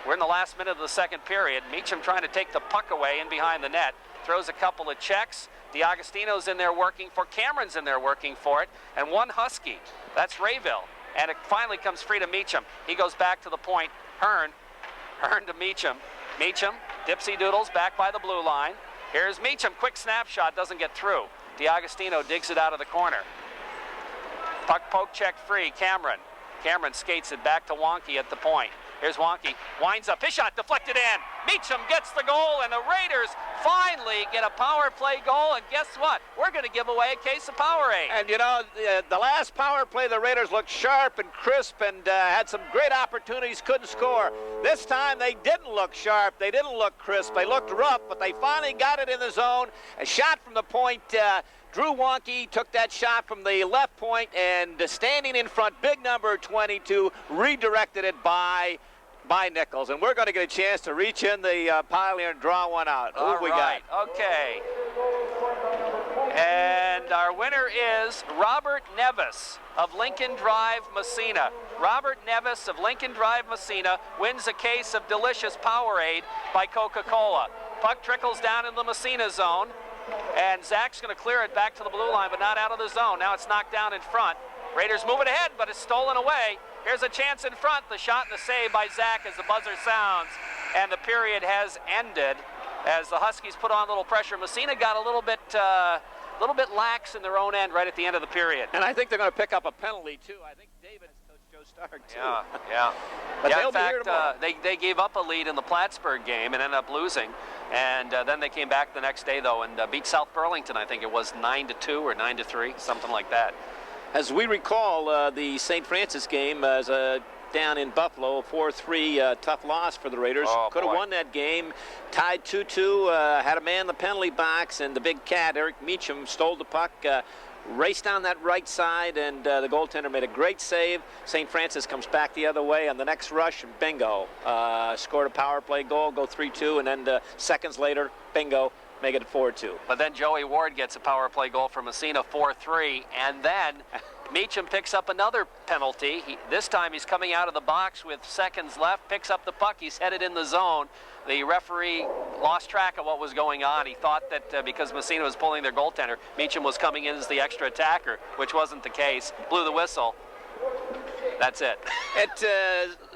We're in the last minute of the second period. Meacham trying to take the puck away in behind the net. Throws a couple of checks. D'Agostino's in there working for. Cameron's in there working for it. And one Husky. That's Rayville. And it finally comes free to Meacham. He goes back to the point. Hearn to Meacham. Meacham, Dipsy Doodles back by the blue line. Here's Meacham, quick snapshot, doesn't get through. D'Agostino digs it out of the corner. Puck poke check free, Cameron. Cameron skates it back to Wonky at the point. Here's Wonky, winds up, his shot deflected in. Meacham gets the goal, and the Raiders finally get a power play goal, and guess what? We're going to give away a case of Powerade. And you know, the last power play, the Raiders looked sharp and crisp and had some great opportunities, couldn't score. This time they didn't look sharp, they didn't look crisp, they looked rough, but they finally got it in the zone. A shot from the point, Drew Wonky took that shot from the left point, and standing in front, big number 22, redirected it by by Nichols, and we're going to get a chance to reach in the pile here and draw one out. All we right. got? Okay. And our winner is Robert Nevis of Lincoln Drive, Massena. Robert Nevis of Lincoln Drive, Massena wins a case of delicious Powerade by Coca-Cola. Puck trickles down in the Massena zone, and Zach's going to clear it back to the blue line, but not out of the zone. Now it's knocked down in front. Raiders move it ahead, but it's stolen away. Here's a chance in front. The shot and the save by Zach as the buzzer sounds, and the period has ended as the Huskies put on a little pressure. Massena got a little bit lax in their own end right at the end of the period. And I think they're going to pick up a penalty, too. I think David is Coach Joe Stark, too. Yeah. But yeah, they'll in be here fact, tomorrow. they gave up a lead in the Plattsburgh game and ended up losing. And then they came back the next day, though, and beat South Burlington. I think it was 9-2 or 9-3, something like that. As we recall, the St. Francis game as down in Buffalo, 4-3 tough loss for the Raiders. Could have won that game, tied 2-2, had a man in the penalty box, and the big cat, Eric Meacham, stole the puck, raced down that right side, and the goaltender made a great save. St. Francis comes back the other way on the next rush, and bingo, scored a power play goal, go 3-2, and then seconds later, bingo, make it 4-2. But then Joey Ward gets a power play goal for Massena, 4-3, and then Meacham picks up another penalty. This time he's coming out of the box with seconds left, picks up the puck, he's headed in the zone. The referee lost track of what was going on. He thought that because Massena was pulling their goaltender, Meacham was coming in as the extra attacker, which wasn't the case. Blew the whistle. That's it.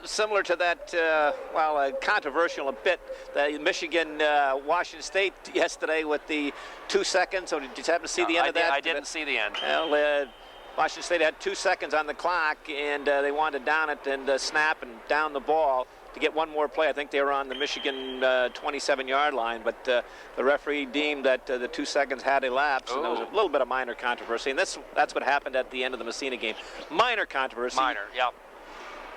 Similar to that, controversial a bit, the Michigan-Washington State yesterday with the 2 seconds. So did you happen to see the end of that? I didn't see the end. Well, Washington State had 2 seconds on the clock, and they wanted to down it and snap and down the ball to get one more play. I think they were on the Michigan 27-yard line, but the referee deemed that the 2 seconds had elapsed, and there was a little bit of minor controversy, and that's what happened at the end of the Massena game. Minor controversy. Minor, yeah.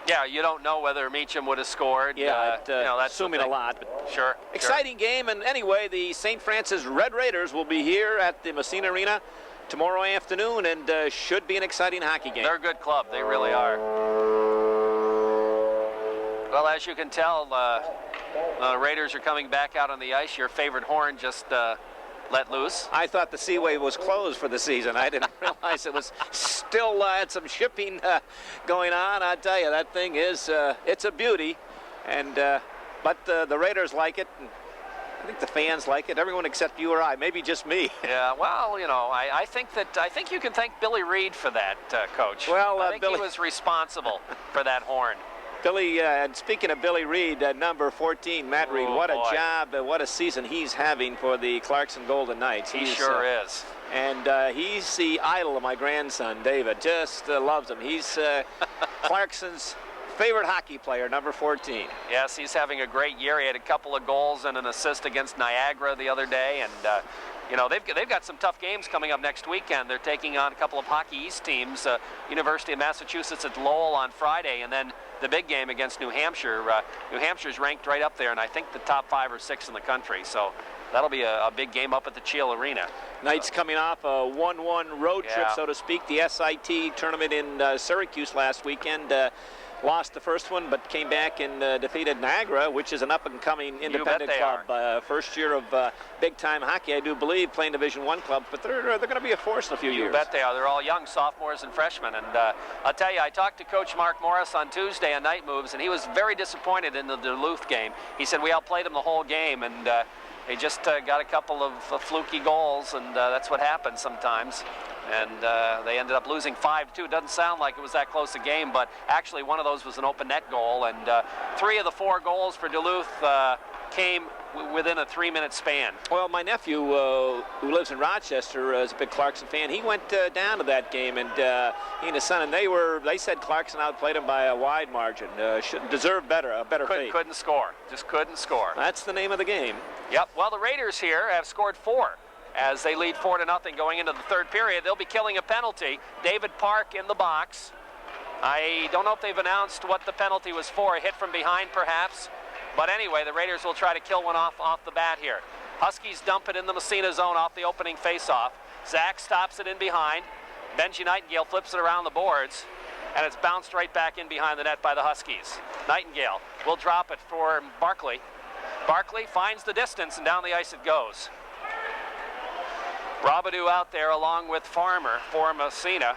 Yeah, you don't know whether Meacham would have scored. Yeah, that's assuming a lot. But sure. Exciting game, and anyway, the St. Francis Red Raiders will be here at the Massena Arena tomorrow afternoon, and should be an exciting hockey game. They're a good club. They really are. Well, as you can tell, the Raiders are coming back out on the ice. Your favorite horn just let loose. I thought the Seaway was closed for the season. I didn't realize it was still had some shipping going on. I tell you, that thing is it's a beauty, and but the Raiders like it. And I think the fans like it. Everyone except you or I. Maybe just me. Yeah. Well, I think you can thank Billy Reed for that, Coach. Well, I think Billy he was responsible for that horn. Billy, and speaking of Billy Reed, number 14, Matt Reed, what a job, what a season he's having for the Clarkson Golden Knights. He sure is. And he's the idol of my grandson, David. Just loves him. He's Clarkson's favorite hockey player, number 14. Yes, he's having a great year. He had a couple of goals and an assist against Niagara the other day, and they've got some tough games coming up next weekend. They're taking on a couple of Hockey East teams, University of Massachusetts at Lowell on Friday, and then the big game against New Hampshire. New Hampshire's ranked right up there, and I think the top 5 or 6 in the country. So that'll be a big game up at the Cheel Arena. Knights coming off a 1-1 road trip, so to speak. The SIT tournament in Syracuse last weekend. Lost the first one, but came back and defeated Niagara, which is an up-and-coming independent club. First year of big-time hockey, I do believe, playing Division I clubs, but they're going to be a force in a few years. You bet they are. They're all young sophomores and freshmen. And I'll tell you, I talked to Coach Mark Morris on Tuesday on Night Moves, and he was very disappointed in the Duluth game. He said, we outplayed them the whole game, and they just got a couple of fluky goals, and that's what happens sometimes. And they ended up losing 5-2. It doesn't sound like it was that close a game, but actually one of those was an open net goal, and 3 of the 4 goals for Duluth came within a 3-minute span. Well, my nephew, who lives in Rochester, is a big Clarkson fan. He went down to that game, and he and his son, and they said Clarkson outplayed him by a wide margin. Should deserve a better fate. Couldn't score. Just couldn't score. That's the name of the game. Yep. Well, the Raiders here have scored 4. As they lead 4-0 going into the third period. They'll be killing a penalty. David Park in the box. I don't know if they've announced what the penalty was for. A hit from behind, perhaps. But anyway, the Raiders will try to kill one off the bat here. Huskies dump it in the Massena zone off the opening faceoff. Zach stops it in behind. Benji Nightingale flips it around the boards. and it's bounced right back in behind the net by the Huskies. Nightingale will drop it for Barkley. Barkley finds the distance, and down the ice it goes. Robidoux out there along with Farmer for Massena.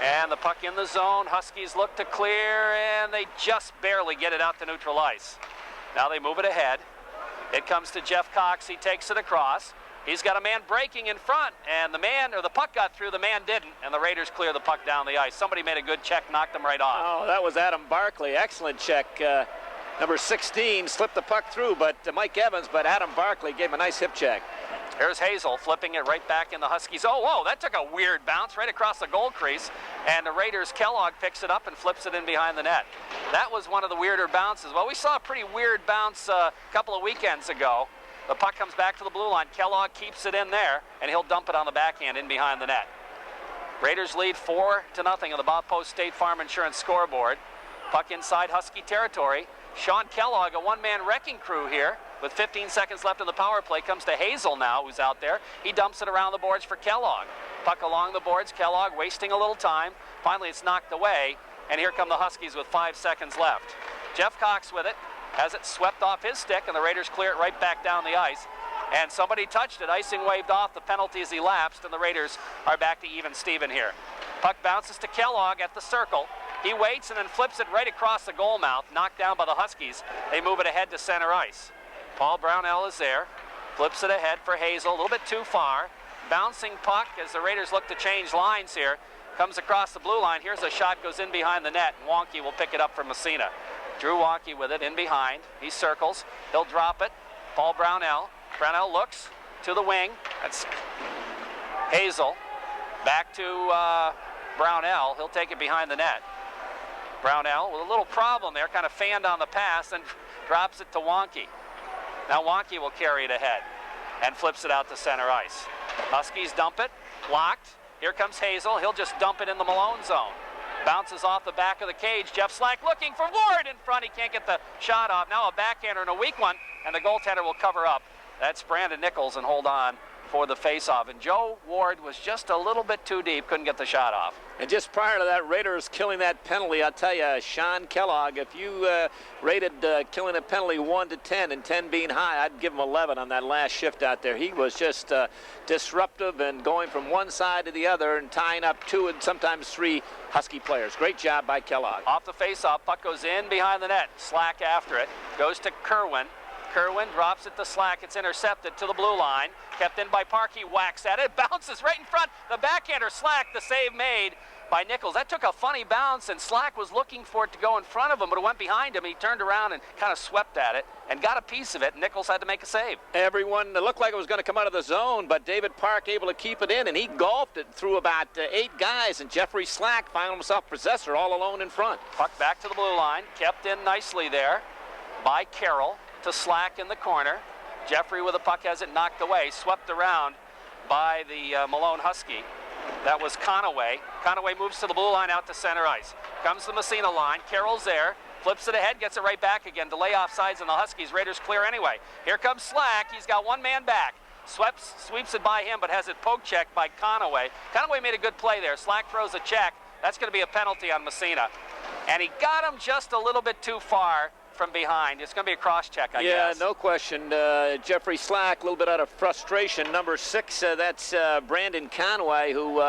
And the puck in the zone. Huskies look to clear, and they just barely get it out to neutral ice. Now they move it ahead. It comes to Jeff Cox. He takes it across. He's got a man breaking in front, and the puck got through, the man didn't, and the Raiders clear the puck down the ice. Somebody made a good check, knocked him right off. Oh, that was Adam Barkley. Excellent check. Number 16 slipped the puck through, but Mike Evans, but Adam Barkley gave him a nice hip check. Here's Hazel flipping it right back in the Huskies. Oh, whoa, that took a weird bounce right across the goal crease, and the Raiders' Kellogg picks it up and flips it in behind the net. That was one of the weirder bounces. Well, we saw a pretty weird bounce a couple of weekends ago. The puck comes back to the blue line. Kellogg keeps it in there, and he'll dump it on the backhand in behind the net. Raiders lead 4-0 on the Bob Post State Farm Insurance scoreboard. Puck inside Husky territory. Sean Kellogg, a one-man wrecking crew here. With 15 seconds left in the power play, comes to Hazel now, who's out there. He dumps it around the boards for Kellogg. Puck along the boards, Kellogg wasting a little time. Finally, it's knocked away, and here come the Huskies with 5 seconds left. Jeff Cox with it, has it swept off his stick, and the Raiders clear it right back down the ice. And somebody touched it. Icing waved off. The penalty as he elapsed, and the Raiders are back to even Steven here. Puck bounces to Kellogg at the circle. He waits and then flips it right across the goal mouth, knocked down by the Huskies. They move it ahead to center ice. Paul Brownell is there, flips it ahead for Hazel, a little bit too far. Bouncing puck as the Raiders look to change lines here. Comes across the blue line. Here's a shot, goes in behind the net, and Wonky will pick it up from Massena. Drew Wonky with it in behind. He circles. He'll drop it. Paul Brownell. Brownell looks to the wing. That's Hazel. Back to Brownell. He'll take it behind the net. Brownell with a little problem there, kind of fanned on the pass and drops it to Wonky. Now Wonky will carry it ahead and flips it out to center ice. Huskies dump it, blocked. Here comes Hazel. He'll just dump it in the Malone zone. Bounces off the back of the cage. Jeff Slack looking for Ward in front. He can't get the shot off. Now a backhander and a weak one, and the goaltender will cover up. That's Brandon Nichols and hold on for the face-off. And Joe Ward was just a little bit too deep, couldn't get the shot off. And just prior to that, Raiders killing that penalty, I'll tell you, Sean Kellogg, if you rated killing a penalty 1 to 10, and 10 being high, I'd give him 11 on that last shift out there. He was just disruptive and going from one side to the other and tying up 2 and sometimes 3 Husky players. Great job by Kellogg. Off the face-off, puck goes in behind the net. Slack after it, goes to Kerwin. Kerwin drops it to Slack. It's intercepted to the blue line. Kept in by Park. He whacks at it. Bounces right in front. The backhander Slack. The save made by Nichols. That took a funny bounce, and Slack was looking for it to go in front of him, but it went behind him. He turned around and kind of swept at it and got a piece of it. Nichols had to make a save. Everyone looked like it was going to come out of the zone, but David Park able to keep it in, and he golfed it through about 8 guys, and Jeffrey Slack found himself possessor all alone in front. Puck back to the blue line. Kept in nicely there by Carroll. To Slack in the corner. Jeffrey with the puck has it knocked away, swept around by the Malone Husky. That was Conaway. Conaway moves to the blue line out to center ice. Comes the Massena line. Carroll's there. Flips it ahead, gets it right back again. Delay offsides and the Huskies. Raiders clear anyway. Here comes Slack. He's got one man back. Sweeps it by him, but has it poke checked by Conaway. Conaway made a good play there. Slack throws a check. That's going to be a penalty on Massena. And he got him just a little bit too far from behind. It's going to be a cross-check, I guess. Yeah, no question. Jeffrey Slack, a little bit out of frustration. Number 6, that's Brandon Conway, who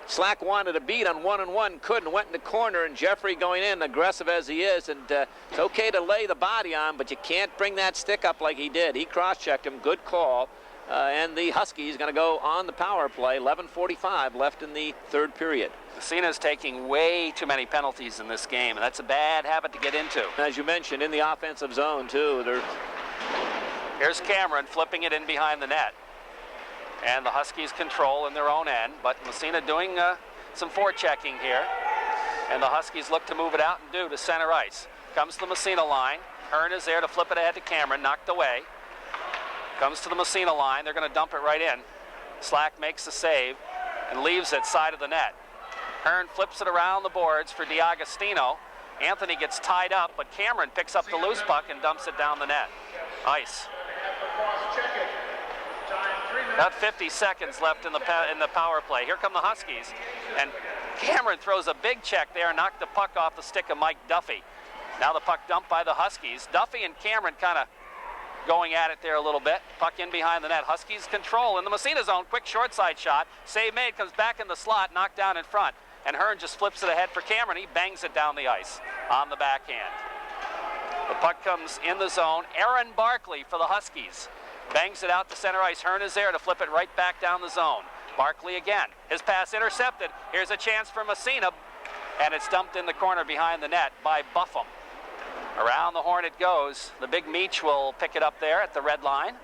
Slack wanted to beat on 1-on-1, couldn't, went in the corner, and Jeffrey going in, aggressive as he is, and it's okay to lay the body on, but you can't bring that stick up like he did. He cross-checked him, good call, and the Huskies going to go on the power play, 11:45 left in the third period. Massena's taking way too many penalties in this game, and that's a bad habit to get into. As you mentioned, in the offensive zone, too. Here's Cameron flipping it in behind the net. And the Huskies control in their own end, but Massena doing some forechecking here. And the Huskies look to move it out and do to center ice. Comes to the Massena line. Hearn is there to flip it ahead to Cameron, knocked away. Comes to the Massena line. They're going to dump it right in. Slack makes the save and leaves it side of the net. Hearn flips it around the boards for DiAgostino. Anthony gets tied up, but Cameron picks up the loose puck and dumps it down the net. Ice. About 50 seconds left in the power play. Here come the Huskies, and Cameron throws a big check there and knocked the puck off the stick of Mike Duffy. Now the puck dumped by the Huskies. Duffy and Cameron kind of going at it there a little bit. Puck in behind the net. Huskies control in the Massena zone. Quick short side shot. Save made. Comes back in the slot. Knocked down in front. And Hearn just flips it ahead for Cameron. He bangs it down the ice on the backhand. The puck comes in the zone. Aaron Barkley for the Huskies. Bangs it out to center ice. Hearn is there to flip it right back down the zone. Barkley again. His pass intercepted. Here's a chance for Massena. And it's dumped in the corner behind the net by Buffum. Around the horn it goes. The big Meach will pick it up there at the red line.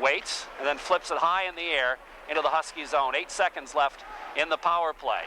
Waits and then flips it high in the air into the Husky zone. 8 seconds left in the power play.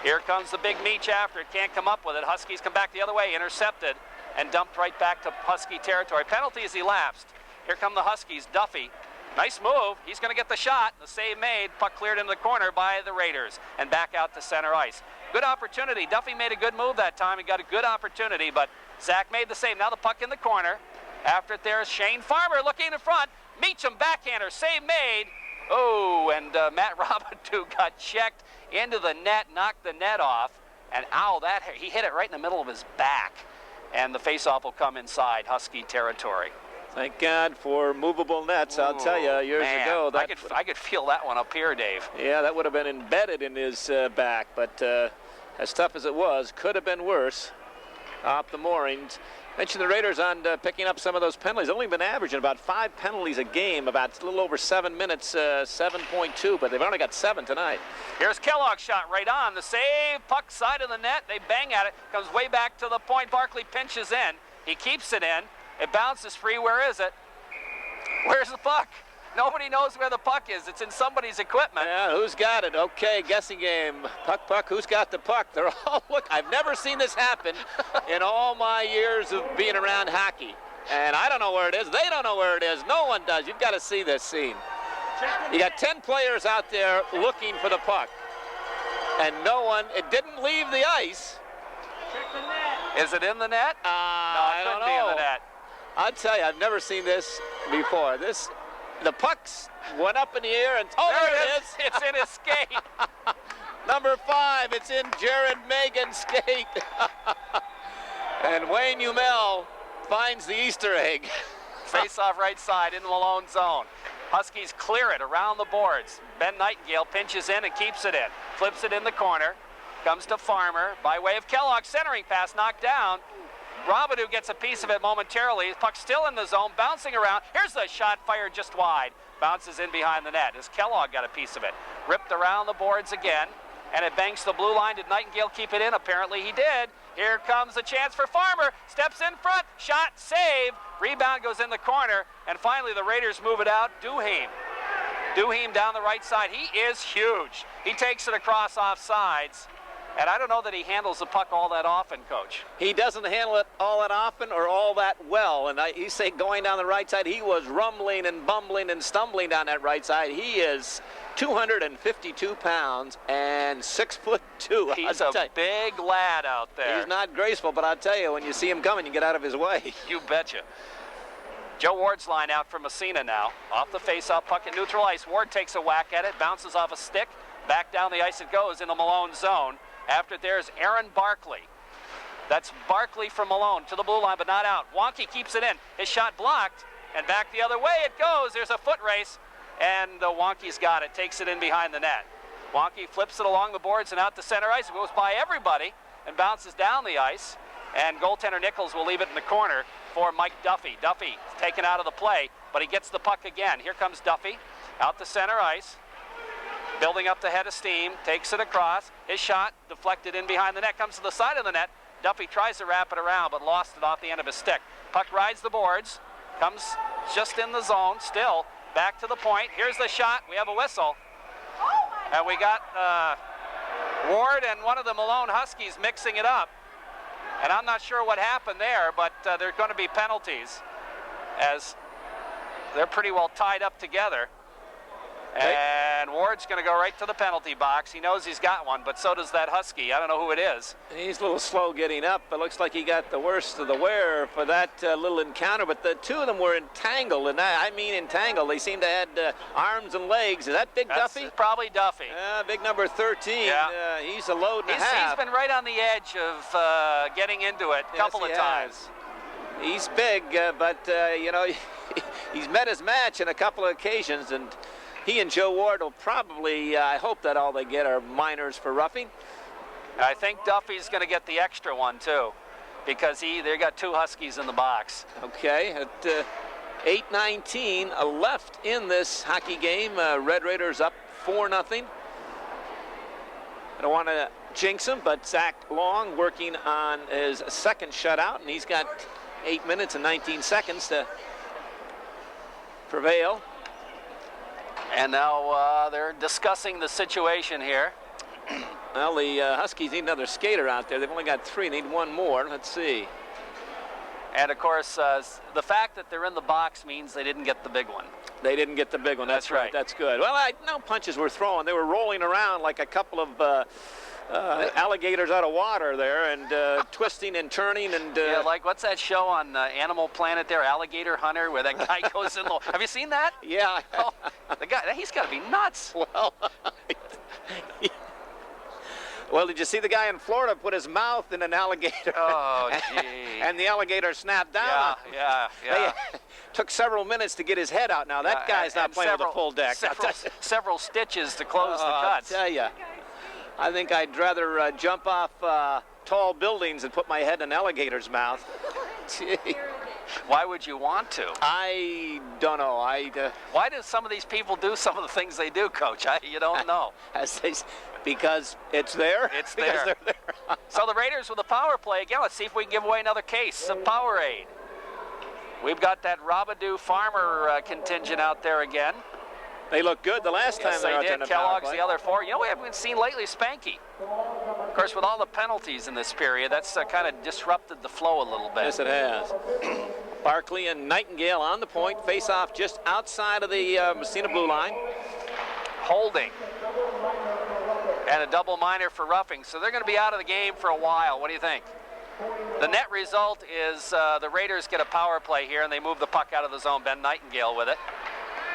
Here comes the big Meach after it. Can't come up with it. Huskies come back the other way. Intercepted and dumped right back to Husky territory. Penalties elapsed. Here come the Huskies. Duffy. Nice move. He's going to get the shot. The save made. Puck cleared into the corner by the Raiders and back out to center ice. Good opportunity. Duffy made a good move that time. He got a good opportunity, but Zach made the save. Now the puck in the corner. After it, there's Shane Farmer looking in front. Meacham backhander. Save made. Oh, and Matt Robidoux got checked into the net, knocked the net off, and ow, he hit it right in the middle of his back. And the faceoff will come inside Husky territory. Thank God for movable nets. I'll tell you, years ago. I could feel that one up here, Dave. Yeah, that would have been embedded in his back, but as tough as it was, could have been worse. Off the moorings. Mentioned the Raiders on picking up some of those penalties. Only been averaging about 5 penalties a game, about a little over 7 minutes, 7.2, but they've only got 7 tonight. Here's Kellogg's shot right on. The save, puck side of the net. They bang at it. Comes way back to the point. Barkley pinches in. He keeps it in. It bounces free. Where is it? Where's the puck? Nobody knows where the puck is. It's in somebody's equipment. Yeah, who's got it? Okay, guessing game. Puck, who's got the puck? They're all, look, I've never seen this happen in all my years of being around hockey. And I don't know where it is. They don't know where it is. No one does. You've got to see this scene. You got 10 players out there looking for the puck. And no one, it didn't leave the ice. Check the net. Is it in the net? No, it couldn't be in the net. I'll tell you, I've never seen this before. The pucks went up in the air, and there it is. It's in his skate. Number 5, it's in Jared Megan's skate. And Wayne Umel finds the Easter egg. Face off right side in the Malone zone. Huskies clear it around the boards. Ben Nightingale pinches in and keeps it in. Flips it in the corner. Comes to Farmer by way of Kellogg. Centering pass knocked down. Robidoux gets a piece of it momentarily. Puck still in the zone, bouncing around. Here's the shot fired just wide. Bounces in behind the net as Kellogg got a piece of it. Ripped around the boards again, and it banks the blue line. Did Nightingale keep it in? Apparently he did. Here comes a chance for Farmer. Steps in front. Shot, save. Rebound goes in the corner, and finally the Raiders move it out. Duheim down the right side. He is huge. He takes it across off sides. And I don't know that he handles the puck all that often, Coach. He doesn't handle it all that often or all that well. And you say going down the right side, he was rumbling and bumbling and stumbling down that right side. He is 252 pounds and 6'2". He's a big lad out there. He's not graceful, but I'll tell you, when you see him coming, you get out of his way. You betcha. Joe Ward's line out for Massena now. Off the face-off, puck at neutral ice. Ward takes a whack at it, bounces off a stick. Back down the ice it goes in the Malone zone. After there's Aaron Barkley. That's Barkley from Malone to the blue line, but not out. Wonky keeps it in. His shot blocked, and back the other way it goes. There's a foot race, and Wonky's got it. Takes it in behind the net. Wonky flips it along the boards and out to center ice. It goes by everybody and bounces down the ice, and goaltender Nichols will leave it in the corner for Mike Duffy. Duffy taken out of the play, but he gets the puck again. Here comes Duffy out to center ice. Building up the head of steam, takes it across. His shot deflected in behind the net, comes to the side of the net. Duffy tries to wrap it around, but lost it off the end of his stick. Puck rides the boards, comes just in the zone, still back to the point. Here's the shot. We have a whistle. And we got Ward and one of the Malone Huskies mixing it up. And I'm not sure what happened there, but there's going to be penalties as they're pretty well tied up together. And Ward's going to go right to the penalty box. He knows he's got one, but so does that Husky. I don't know who it is. He's a little slow getting up. It looks like he got the worst of the wear for that little encounter, but the two of them were entangled, and I mean entangled. They seem to have arms and legs. Is that Big Duffy? Probably Duffy. Big number 13. Yeah. He's a load and a half. He's been right on the edge of getting into it a couple of times. He's big, but, you know, he's met his match in a couple of occasions, and he and Joe Ward will probably, I hope that all they get are minors for roughing. I think Duffy's going to get the extra one, too, because they got two Huskies in the box. Okay, at 8:19 left in this hockey game. Red Raiders up 4-0. I don't want to jinx him, but Zach Long working on his second shutout, and he's got 8 minutes and 19 seconds to prevail. And now they're discussing the situation here. Well, the Huskies need another skater out there. They've only got 3, need one more. Let's see. And, of course, the fact that they're in the box means they didn't get the big one. They didn't get the big one. That's right. That's good. Well, no punches were thrown. They were rolling around like a couple of alligators out of water there, and twisting and turning. And yeah, like what's that show on Animal Planet there, Alligator Hunter, where that guy goes in the... Have you seen that? Yeah. Oh, the guy, he's got to be nuts. Well, well, did you see the guy in Florida put his mouth in an alligator? Oh, gee. And the alligator snapped down. Yeah. They took several minutes to get his head out. Now, that guy's not playing with a full deck. Several stitches to close the cuts. I tell you, I think I'd rather jump off tall buildings and put my head in an alligator's mouth. Gee. Why would you want to? I don't know. Why do some of these people do some of the things they do, Coach? You don't know. Because it's there. It's there. They're there. So the Raiders with a power play again. Let's see if we can give away another case of Powerade. We've got that Robidoux Farmer contingent out there again. They look good the last time they were out there in the power Kellogg's play. the other 4. You know, we haven't seen lately Spanky. Of course, with all the penalties in this period, that's kind of disrupted the flow a little bit. Yes, it has. Barkley and Nightingale on the point. Face off just outside of the Massena blue line. Holding. And a double minor for roughing. So they're going to be out of the game for a while. What do you think? The net result is the Raiders get a power play here, and they move the puck out of the zone. Ben Nightingale with it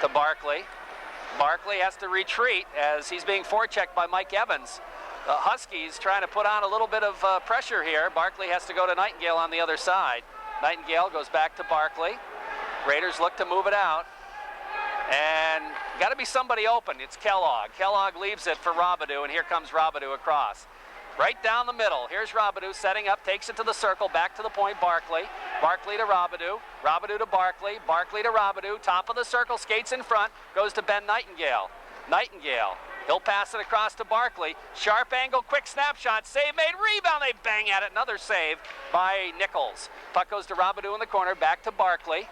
to Barkley. Barkley has to retreat as he's being forechecked by Mike Evans. The Huskies trying to put on a little bit of pressure here. Barkley has to go to Nightingale on the other side. Nightingale goes back to Barkley. Raiders look to move it out. And got to be somebody open. It's Kellogg. Kellogg leaves it for Robidoux, and here comes Robidoux across. Right down the middle. Here's Robidoux setting up, takes it to the circle, back to the point, Barkley. Barkley to Robidoux. Robidoux to Barkley. Barkley to Robidoux. Top of the circle, skates in front, goes to Ben Nightingale. Nightingale. He'll pass it across to Barkley. Sharp angle, quick snapshot, save made, rebound, they bang at it. Another save by Nichols. Puck goes to Robidoux in the corner, back to Barkley.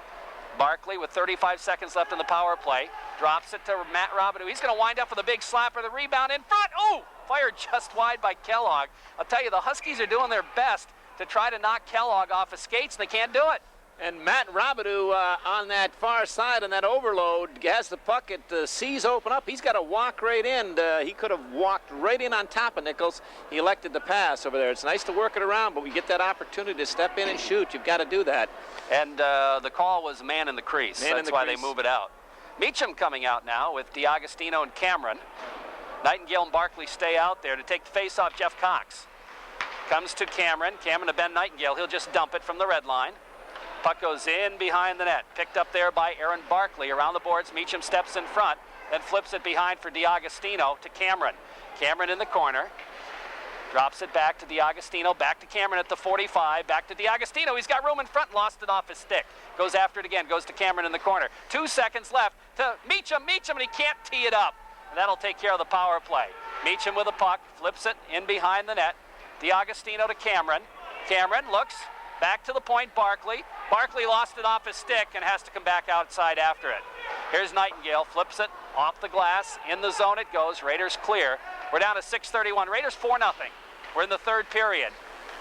Barkley with 35 seconds left in the power play. Drops it to Matt Robidoux. He's going to wind up with a big slapper. The rebound in front. Ooh! Fired just wide by Kellogg. I'll tell you, the Huskies are doing their best to try to knock Kellogg off his skates, and they can't do it. And Matt Robidoux on that far side on that overload has the puck at the C's open up. He's got to walk right in. He could have walked right in on top of Nichols. He elected to pass over there. It's nice to work it around, but we get that opportunity to step in and shoot. You've got to do that. And the call was man in the crease. That's why they move it out. Meacham coming out now with DiAgostino and Cameron. Nightingale and Barkley stay out there to take the face-off. Jeff Cox comes to Cameron. Cameron to Ben Nightingale. He'll just dump it from the red line. Puck goes in behind the net. Picked up there by Aaron Barkley. Around the boards, Meacham steps in front, then flips it behind for DiAgostino to Cameron. Cameron in the corner. Drops it back to DiAgostino, back to Cameron at the 45, back to DiAgostino. He's got room in front, lost it off his stick. Goes after it again, goes to Cameron in the corner. 2 seconds left to Meacham, and he can't tee it up. And that'll take care of the power play. Meacham with a puck, flips it in behind the net. DiAgostino to Cameron. Cameron looks, back to the point, Barkley. Barkley lost it off his stick and has to come back outside after it. Here's Nightingale, flips it off the glass, in the zone it goes, Raiders clear. We're down to 6:31, Raiders 4-0. We're in the third period.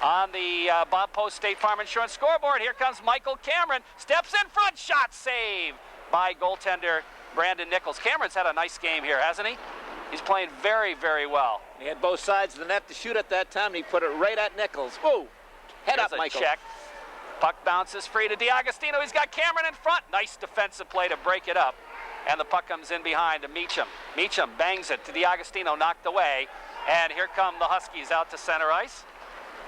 On the Bob Post State Farm Insurance scoreboard, here comes Michael Cameron, steps in front, shot save by goaltender Brandon Nichols. Cameron's had a nice game here, hasn't he? He's playing very, very well. He had both sides of the net to shoot at that time, and he put it right at Nichols. Whoa! Head There's up, Michael. Check. Puck bounces free to DiAgostino. He's got Cameron in front. Nice defensive play to break it up. And the puck comes in behind to Meacham. Meacham bangs it to DiAgostino, knocked away. And here come the Huskies out to center ice.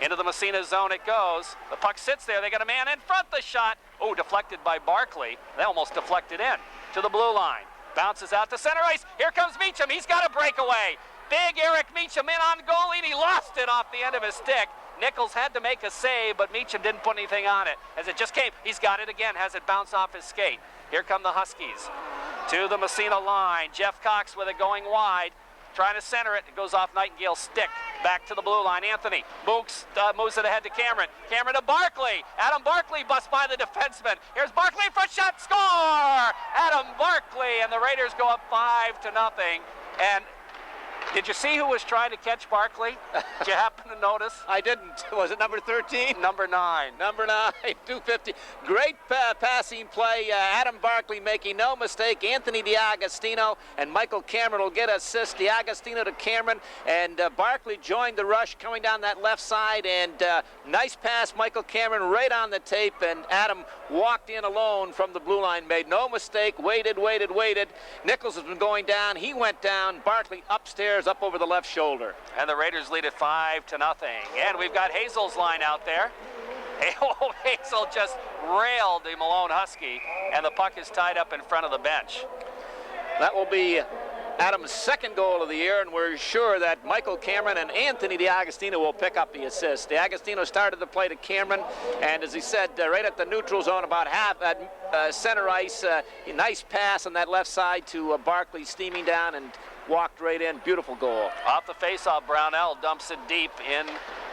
Into the Massena zone it goes. The puck sits there. They got a man in front. The shot. Oh, deflected by Barkley. They almost deflected in to the blue line. Bounces out to center ice. Here comes Meacham. He's got a breakaway. Big Eric Meacham in on goal, and he lost it off the end of his stick. Nichols had to make a save, but Meacham didn't put anything on it. As it just came, he's got it again, has it bounce off his skate. Here come the Huskies to the Massena line. Jeff Cox with it going wide, trying to center it. It goes off Nightingale's stick. Back to the blue line. Anthony moves it ahead to Cameron. Cameron to Barkley. Adam Barkley busts by the defenseman. Here's Barkley, first shot, score! Adam Barkley, and the Raiders go up 5-0. And did you see who was trying to catch Barkley? Did you happen to notice? I didn't. Was it number 13? Number 9. Number 9, 250. Great passing play. Adam Barkley making no mistake. Anthony DiAgostino and Michael Cameron will get assist. DiAgostino to Cameron, and Barkley joined the rush coming down that left side, and nice pass, Michael Cameron, right on the tape, and Adam walked in alone from the blue line, made no mistake, waited. Nichols has been going down. He went down. Barkley upstairs, up over the left shoulder. And the Raiders lead it 5-0. And we've got Hazel's line out there. Hazel just railed the Malone Husky, and the puck is tied up in front of the bench. That will be Adam's second goal of the year, and we're sure that Michael Cameron and Anthony DiAgostino will pick up the assist. DiAgostino started the play to Cameron, and as he said, right at the neutral zone, about half at center ice, a nice pass on that left side to Barkley, steaming down and walked right in. Beautiful goal. Off the faceoff, Brownell dumps it deep in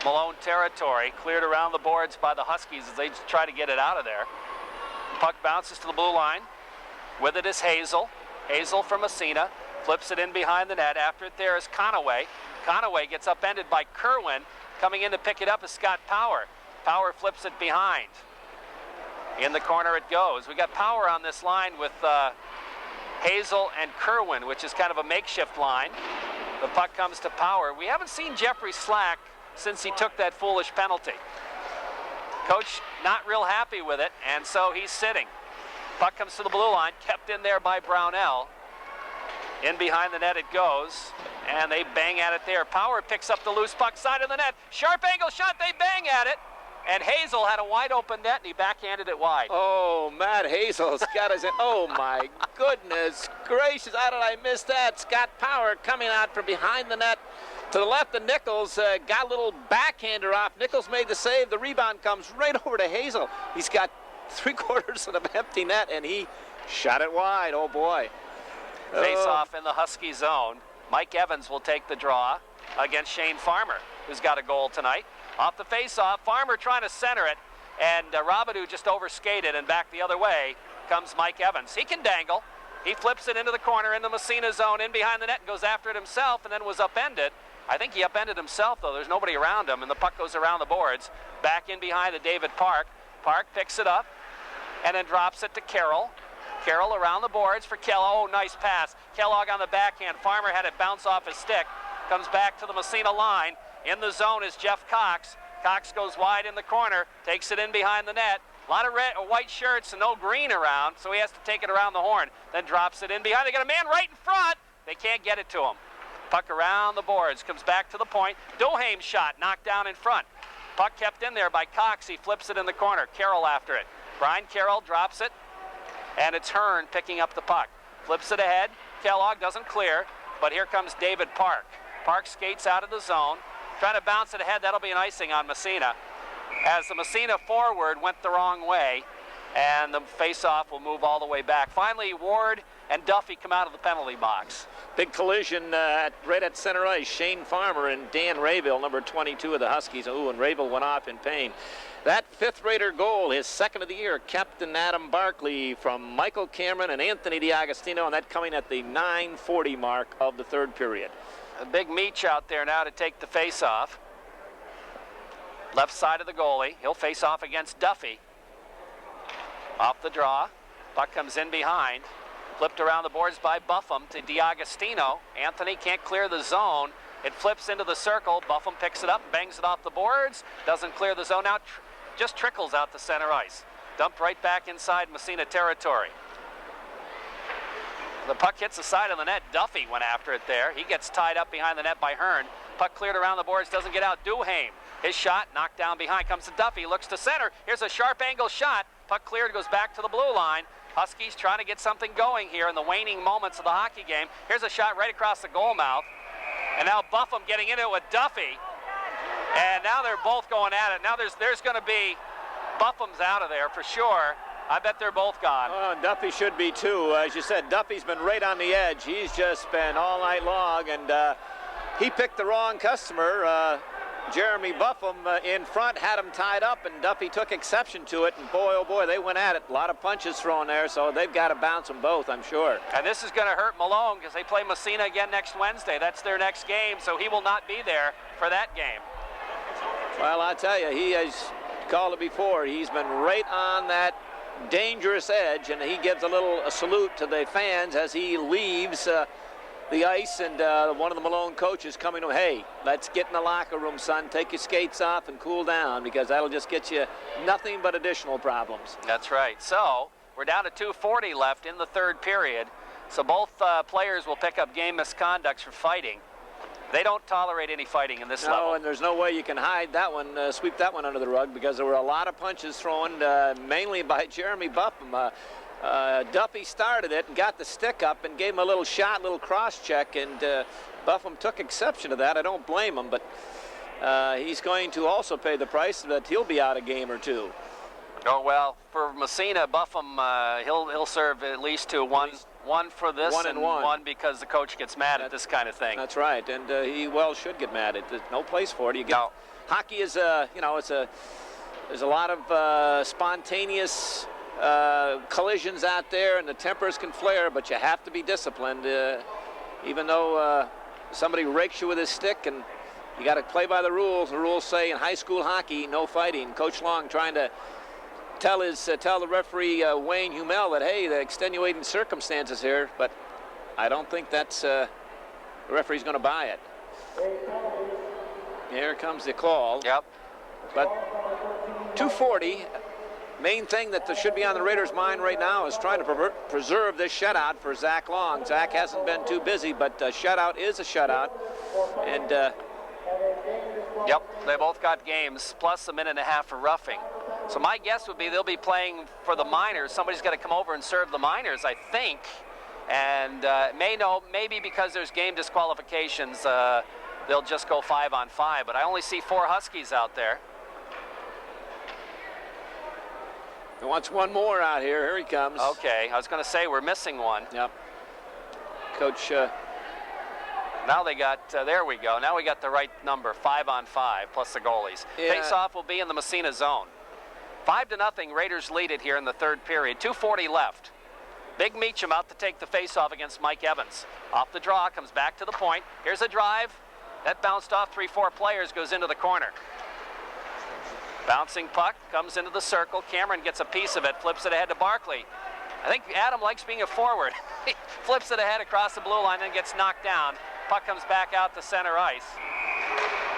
Malone territory, cleared around the boards by the Huskies as they try to get it out of there. Puck bounces to the blue line. With it is Hazel. Hazel from Massena. Flips it in behind the net. After it there is Conaway. Conaway gets upended by Kerwin. Coming in to pick it up is Scott Power. Power flips it behind. In the corner it goes. We got Power on this line with Hazel and Kerwin, which is kind of a makeshift line. The puck comes to Power. We haven't seen Jeffrey Slack since he took that foolish penalty. Coach not real happy with it, and so he's sitting. Puck comes to the blue line, kept in there by Brownell. In behind the net it goes, and they bang at it there. Power picks up the loose puck, side of the net. Sharp angle shot, they bang at it. And Hazel had a wide open net, and he backhanded it wide. Oh, Matt Hazel's got his... Oh, my goodness gracious. How did I miss that? Scott Power coming out from behind the net to the left of Nichols. Got a little backhander off. Nichols made the save. The rebound comes right over to Hazel. He's got 3/4 of an empty net, and he shot it wide. Oh, boy. Face off in the Husky zone. Mike Evans will take the draw against Shane Farmer, who's got a goal tonight. Off the face-off, Farmer trying to center it, and Robidoux just overskated, and back the other way comes Mike Evans. He can dangle. He flips it into the corner, in the Massena zone, in behind the net, and goes after it himself, and then was upended. I think he upended himself, though. There's nobody around him, and the puck goes around the boards. Back in behind to David Park. Park picks it up, and then drops it to Carroll. Carroll around the boards for Kellogg. Oh, nice pass. Kellogg on the backhand. Farmer had it bounce off his stick. Comes back to the Massena line. In the zone is Jeff Cox. Cox goes wide in the corner, takes it in behind the net. A lot of red or white shirts and no green around, so he has to take it around the horn. Then drops it in behind. They got a man right in front. They can't get it to him. Puck around the boards, comes back to the point. Doheim's shot knocked down in front. Puck kept in there by Cox. He flips it in the corner. Carroll after it. Brian Carroll drops it, and it's Hearn picking up the puck. Flips it ahead. Kellogg doesn't clear, but here comes David Park. Park skates out of the zone. Trying to bounce it ahead. That'll be an icing on Massena. As the Massena forward went the wrong way, and the face-off will move all the way back. Finally, Ward and Duffy come out of the penalty box. Big collision right at center ice. Shane Farmer and Dan Rayville, number 22 of the Huskies. Ooh, and Rayville went off in pain. That fifth-rater goal, his second of the year, Captain Adam Barkley from Michael Cameron and Anthony DiAgostino, and that coming at the 9:40 mark of the third period. A big Meach out there now to take the face-off. Left side of the goalie. He'll face off against Duffy. Off the draw. Puck comes in behind. Flipped around the boards by Buffum to DiAgostino. Anthony can't clear the zone. It flips into the circle. Buffum picks it up, bangs it off the boards. Doesn't clear the zone out. Just trickles out to center ice. Dumped right back inside Massena territory. The puck hits the side of the net. Duffy went after it there. He gets tied up behind the net by Hearn. Puck cleared around the boards, doesn't get out. Duhaime, his shot knocked down behind. Comes to Duffy, looks to center. Here's a sharp angle shot. Puck cleared, goes back to the blue line. Huskies trying to get something going here in the waning moments of the hockey game. Here's a shot right across the goal mouth. And now Buffum getting into it with Duffy. And now they're both going at it. Now there's going to be Buffum's out of there for sure. I bet they're both gone. Oh, and Duffy should be too. As you said, Duffy's been right on the edge. He's just been all night long, and he picked the wrong customer. Jeremy Buffum in front had him tied up, and Duffy took exception to it, and boy, oh boy, they went at it. A lot of punches thrown there, so they've got to bounce them both, I'm sure. And this is going to hurt Malone because they play Massena again next Wednesday. That's their next game, so he will not be there for that game. Well, I tell you, he has called it before. He's been right on that dangerous edge, and he gives a salute to the fans as he leaves the ice, and one of the Malone coaches coming to him, hey, let's get in the locker room, son. Take your skates off and cool down, because that'll just get you nothing but additional problems. That's right. So we're down to 2:40 left in the third period. So both players will pick up game misconducts for fighting. They don't tolerate any fighting in this level. No, and there's no way you can hide that one, sweep that one under the rug, because there were a lot of punches thrown, mainly by Jeremy Buffum. Duffy started it and got the stick up and gave him a little shot, little cross check, and Buffum took exception to that. I don't blame him, but he's going to also pay the price that he'll be out a game or two. Oh, well, for Massena, Buffum, he'll serve at least one for this and one because the coach gets mad at this kind of thing. That's right, and he well should get mad. There's no place for it. Hockey is there's a lot of spontaneous collisions out there, and the tempers can flare, but you have to be disciplined. Even though somebody rakes you with his stick, and you got to play by the rules. The rules say in high school hockey, no fighting. Coach Long trying to tell the referee Wayne Humel that, hey, the extenuating circumstances here, but I don't think that's the referee's going to buy it. Here comes the call. Yep. But 2:40. Main thing that should be on the Raiders' mind right now is trying to preserve this shutout for Zach Long. Zach hasn't been too busy, but a shutout is a shutout. And yep, they both got games, plus a minute and a half for roughing. So my guess would be they'll be playing for the minors. Somebody's got to come over and serve the minors, I think. And maybe because there's game disqualifications, they'll just go 5-on-5. But I only see 4 Huskies out there. He wants one more out here. Here he comes. Okay, I was going to say we're missing one. Yep. Coach. Now they got, there we go. Now we got the right number, 5-on-5, plus the goalies. Yeah. Face-off will be in the Massena zone. 5-0, Raiders lead it here in the third period. 2:40 left. Big Meacham out to take the face-off against Mike Evans. Off the draw, comes back to the point. Here's a drive. That bounced off 3-4 players, goes into the corner. Bouncing puck, comes into the circle. Cameron gets a piece of it, flips it ahead to Barkley. I think Adam likes being a forward. He flips it ahead across the blue line, then gets knocked down. Puck comes back out to center ice.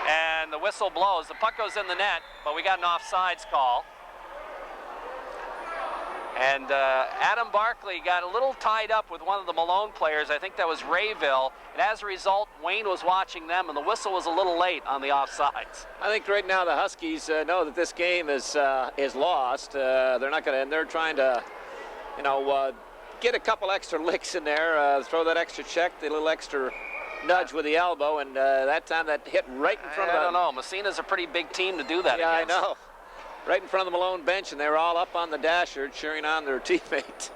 And the whistle blows. The puck goes in the net, but we got an offsides call. And Adam Barkley got a little tied up with one of the Malone players. I think that was Rayville. And as a result, Wayne was watching them, and the whistle was a little late on the offsides. I think right now the Huskies know that this game is lost. They're not going to, and they're trying to, get a couple extra licks in there, throw that extra check, the little extra nudge with the elbow, and that time that hit right in front of them. I don't know. Massena's a pretty big team to do that against. Yeah, I know. Right in front of the Malone bench, and they were all up on the dasher cheering on their teammate.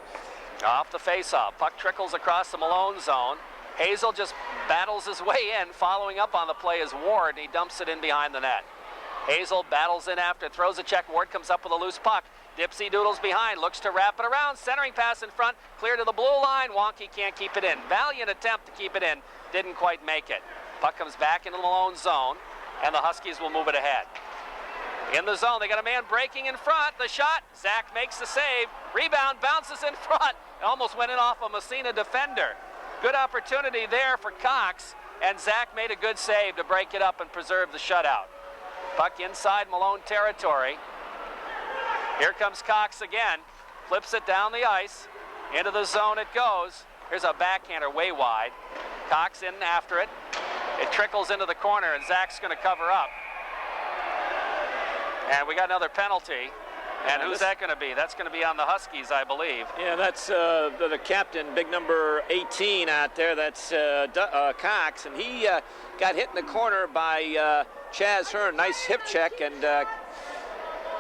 Off the face-off. Puck trickles across the Malone zone. Hazel just battles his way in. Following up on the play is Ward, and he dumps it in behind the net. Hazel battles in after, throws a check. Ward comes up with a loose puck. Dipsy doodles behind, looks to wrap it around. Centering pass in front, clear to the blue line. Wonky can't keep it in. Valiant attempt to keep it in. Didn't quite make it. Puck comes back into the Malone zone, and the Huskies will move it ahead. In the zone, they got a man breaking in front. The shot, Zach makes the save. Rebound, bounces in front. It almost went in off a Massena defender. Good opportunity there for Cox, and Zach made a good save to break it up and preserve the shutout. Puck inside Malone territory. Here comes Cox again. Flips it down the ice. Into the zone it goes. Here's a backhander way wide. Cox in after it. It trickles into the corner, and Zach's going to cover up. And we got another penalty. And who's that going to be? That's going to be on the Huskies, I believe. Yeah, that's the captain, big number 18 out there. That's Cox, and he got hit in the corner by Chaz Hearn. Nice hip check, and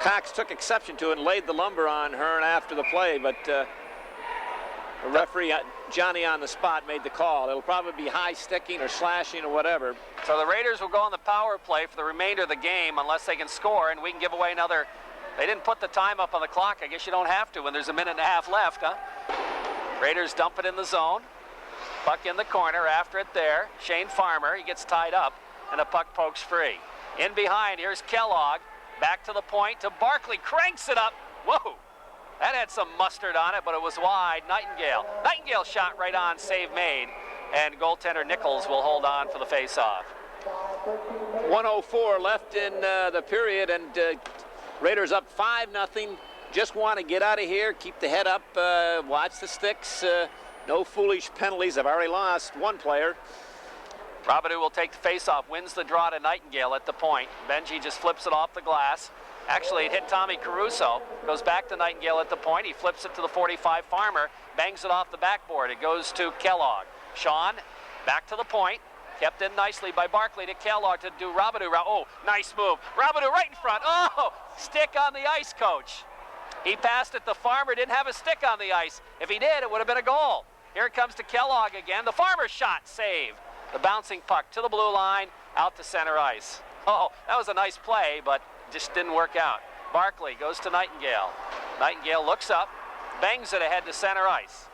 Cox took exception to it and laid the lumber on Hearn after the play, but the referee, Johnny on the spot, made the call. It'll probably be high sticking or slashing or whatever. So the Raiders will go on the power play for the remainder of the game unless they can score, and we can give away another. They didn't put the time up on the clock. I guess you don't have to when there's a minute and a half left, huh? Raiders dump it in the zone. Puck in the corner, after it there. Shane Farmer, he gets tied up, and the puck pokes free. In behind, here's Kellogg. Back to the point to Barkley, cranks it up. Whoa, that had some mustard on it, but it was wide. Nightingale. Nightingale shot right on, save made, and goaltender Nichols will hold on for the face-off. 1:04 left in the period, and Raiders up 5-0. Just want to get out of here, keep the head up, watch the sticks. No foolish penalties. I've already lost one player. Robidoux will take the face-off, wins the draw to Nightingale at the point. Benji just flips it off the glass. Actually, it hit Tommy Caruso. Goes back to Nightingale at the point. He flips it to the 45 Farmer, bangs it off the backboard. It goes to Kellogg. Sean, back to the point. Kept in nicely by Barkley to Kellogg to do Robidoux. Oh, nice move. Robidoux right in front. Oh, stick on the ice, coach. He passed it. The Farmer didn't have a stick on the ice. If he did, it would have been a goal. Here it comes to Kellogg again. The Farmer shot, save. The bouncing puck to the blue line, out to center ice. Oh, that was a nice play, but just didn't work out. Barkley goes to Nightingale. Nightingale looks up, bangs it ahead to center ice.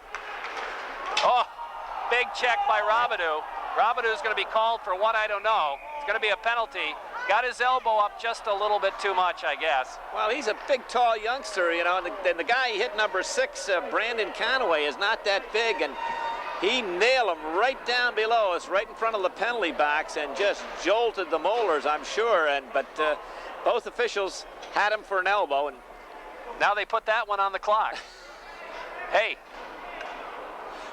Oh, big check by Robidoux. Robidoux is going to be called for what, I don't know. It's going to be a penalty. Got his elbow up just a little bit too much, I guess. Well, he's a big, tall youngster, you know, and the guy he hit number 6, Brandon Conaway, is not that big, and he nailed him right down below us, right in front of the penalty box, and just jolted the molars, I'm sure. But both officials had him for an elbow, and now they put that one on the clock. Hey.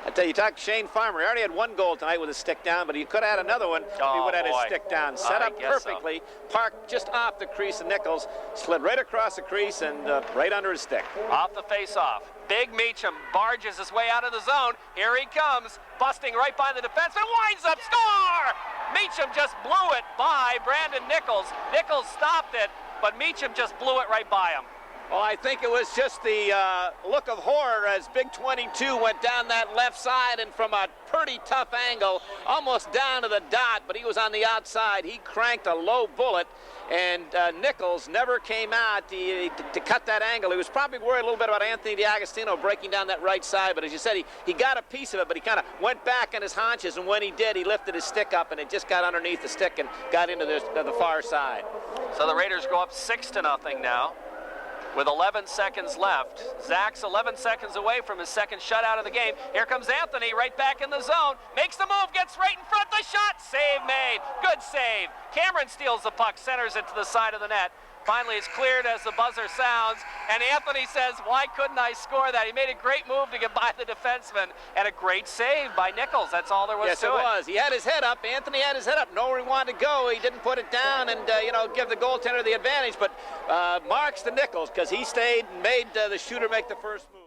I tell you, talk Shane Farmer. He already had one goal tonight with his stick down, but he could have had another one if he would have had his stick down. Set up perfectly, parked just off the crease of Nichols, slid right across the crease and right under his stick. Off the face-off. Big Meacham barges his way out of the zone. Here he comes, busting right by the defenseman, winds up, score! Meacham just blew it by Brandon Nichols. Nichols stopped it, but Meacham just blew it right by him. Well, I think it was just the look of horror as Big 22 went down that left side, and from a pretty tough angle, almost down to the dot, but he was on the outside. He cranked a low bullet, and Nichols never came out to cut that angle. He was probably worried a little bit about Anthony D'Agostino breaking down that right side, but as you said, he got a piece of it, but he kind of went back on his haunches, and when he did, he lifted his stick up, and it just got underneath the stick and got into the far side. So the Raiders go up 6-0 now. With 11 seconds left. Zach's 11 seconds away from his second shutout of the game. Here comes Anthony right back in the zone. Makes the move, gets right in front. The shot, save made. Good save. Cameron steals the puck, centers it to the side of the net. Finally, it's cleared as the buzzer sounds, and Anthony says, why couldn't I score that? He made a great move to get by the defenseman, and a great save by Nichols. That's all there was to it. Yes, it was. He had his head up. Anthony had his head up. Know where he wanted to go. He didn't put it down and, give the goaltender the advantage, but marks to Nichols because he stayed and made the shooter make the first move.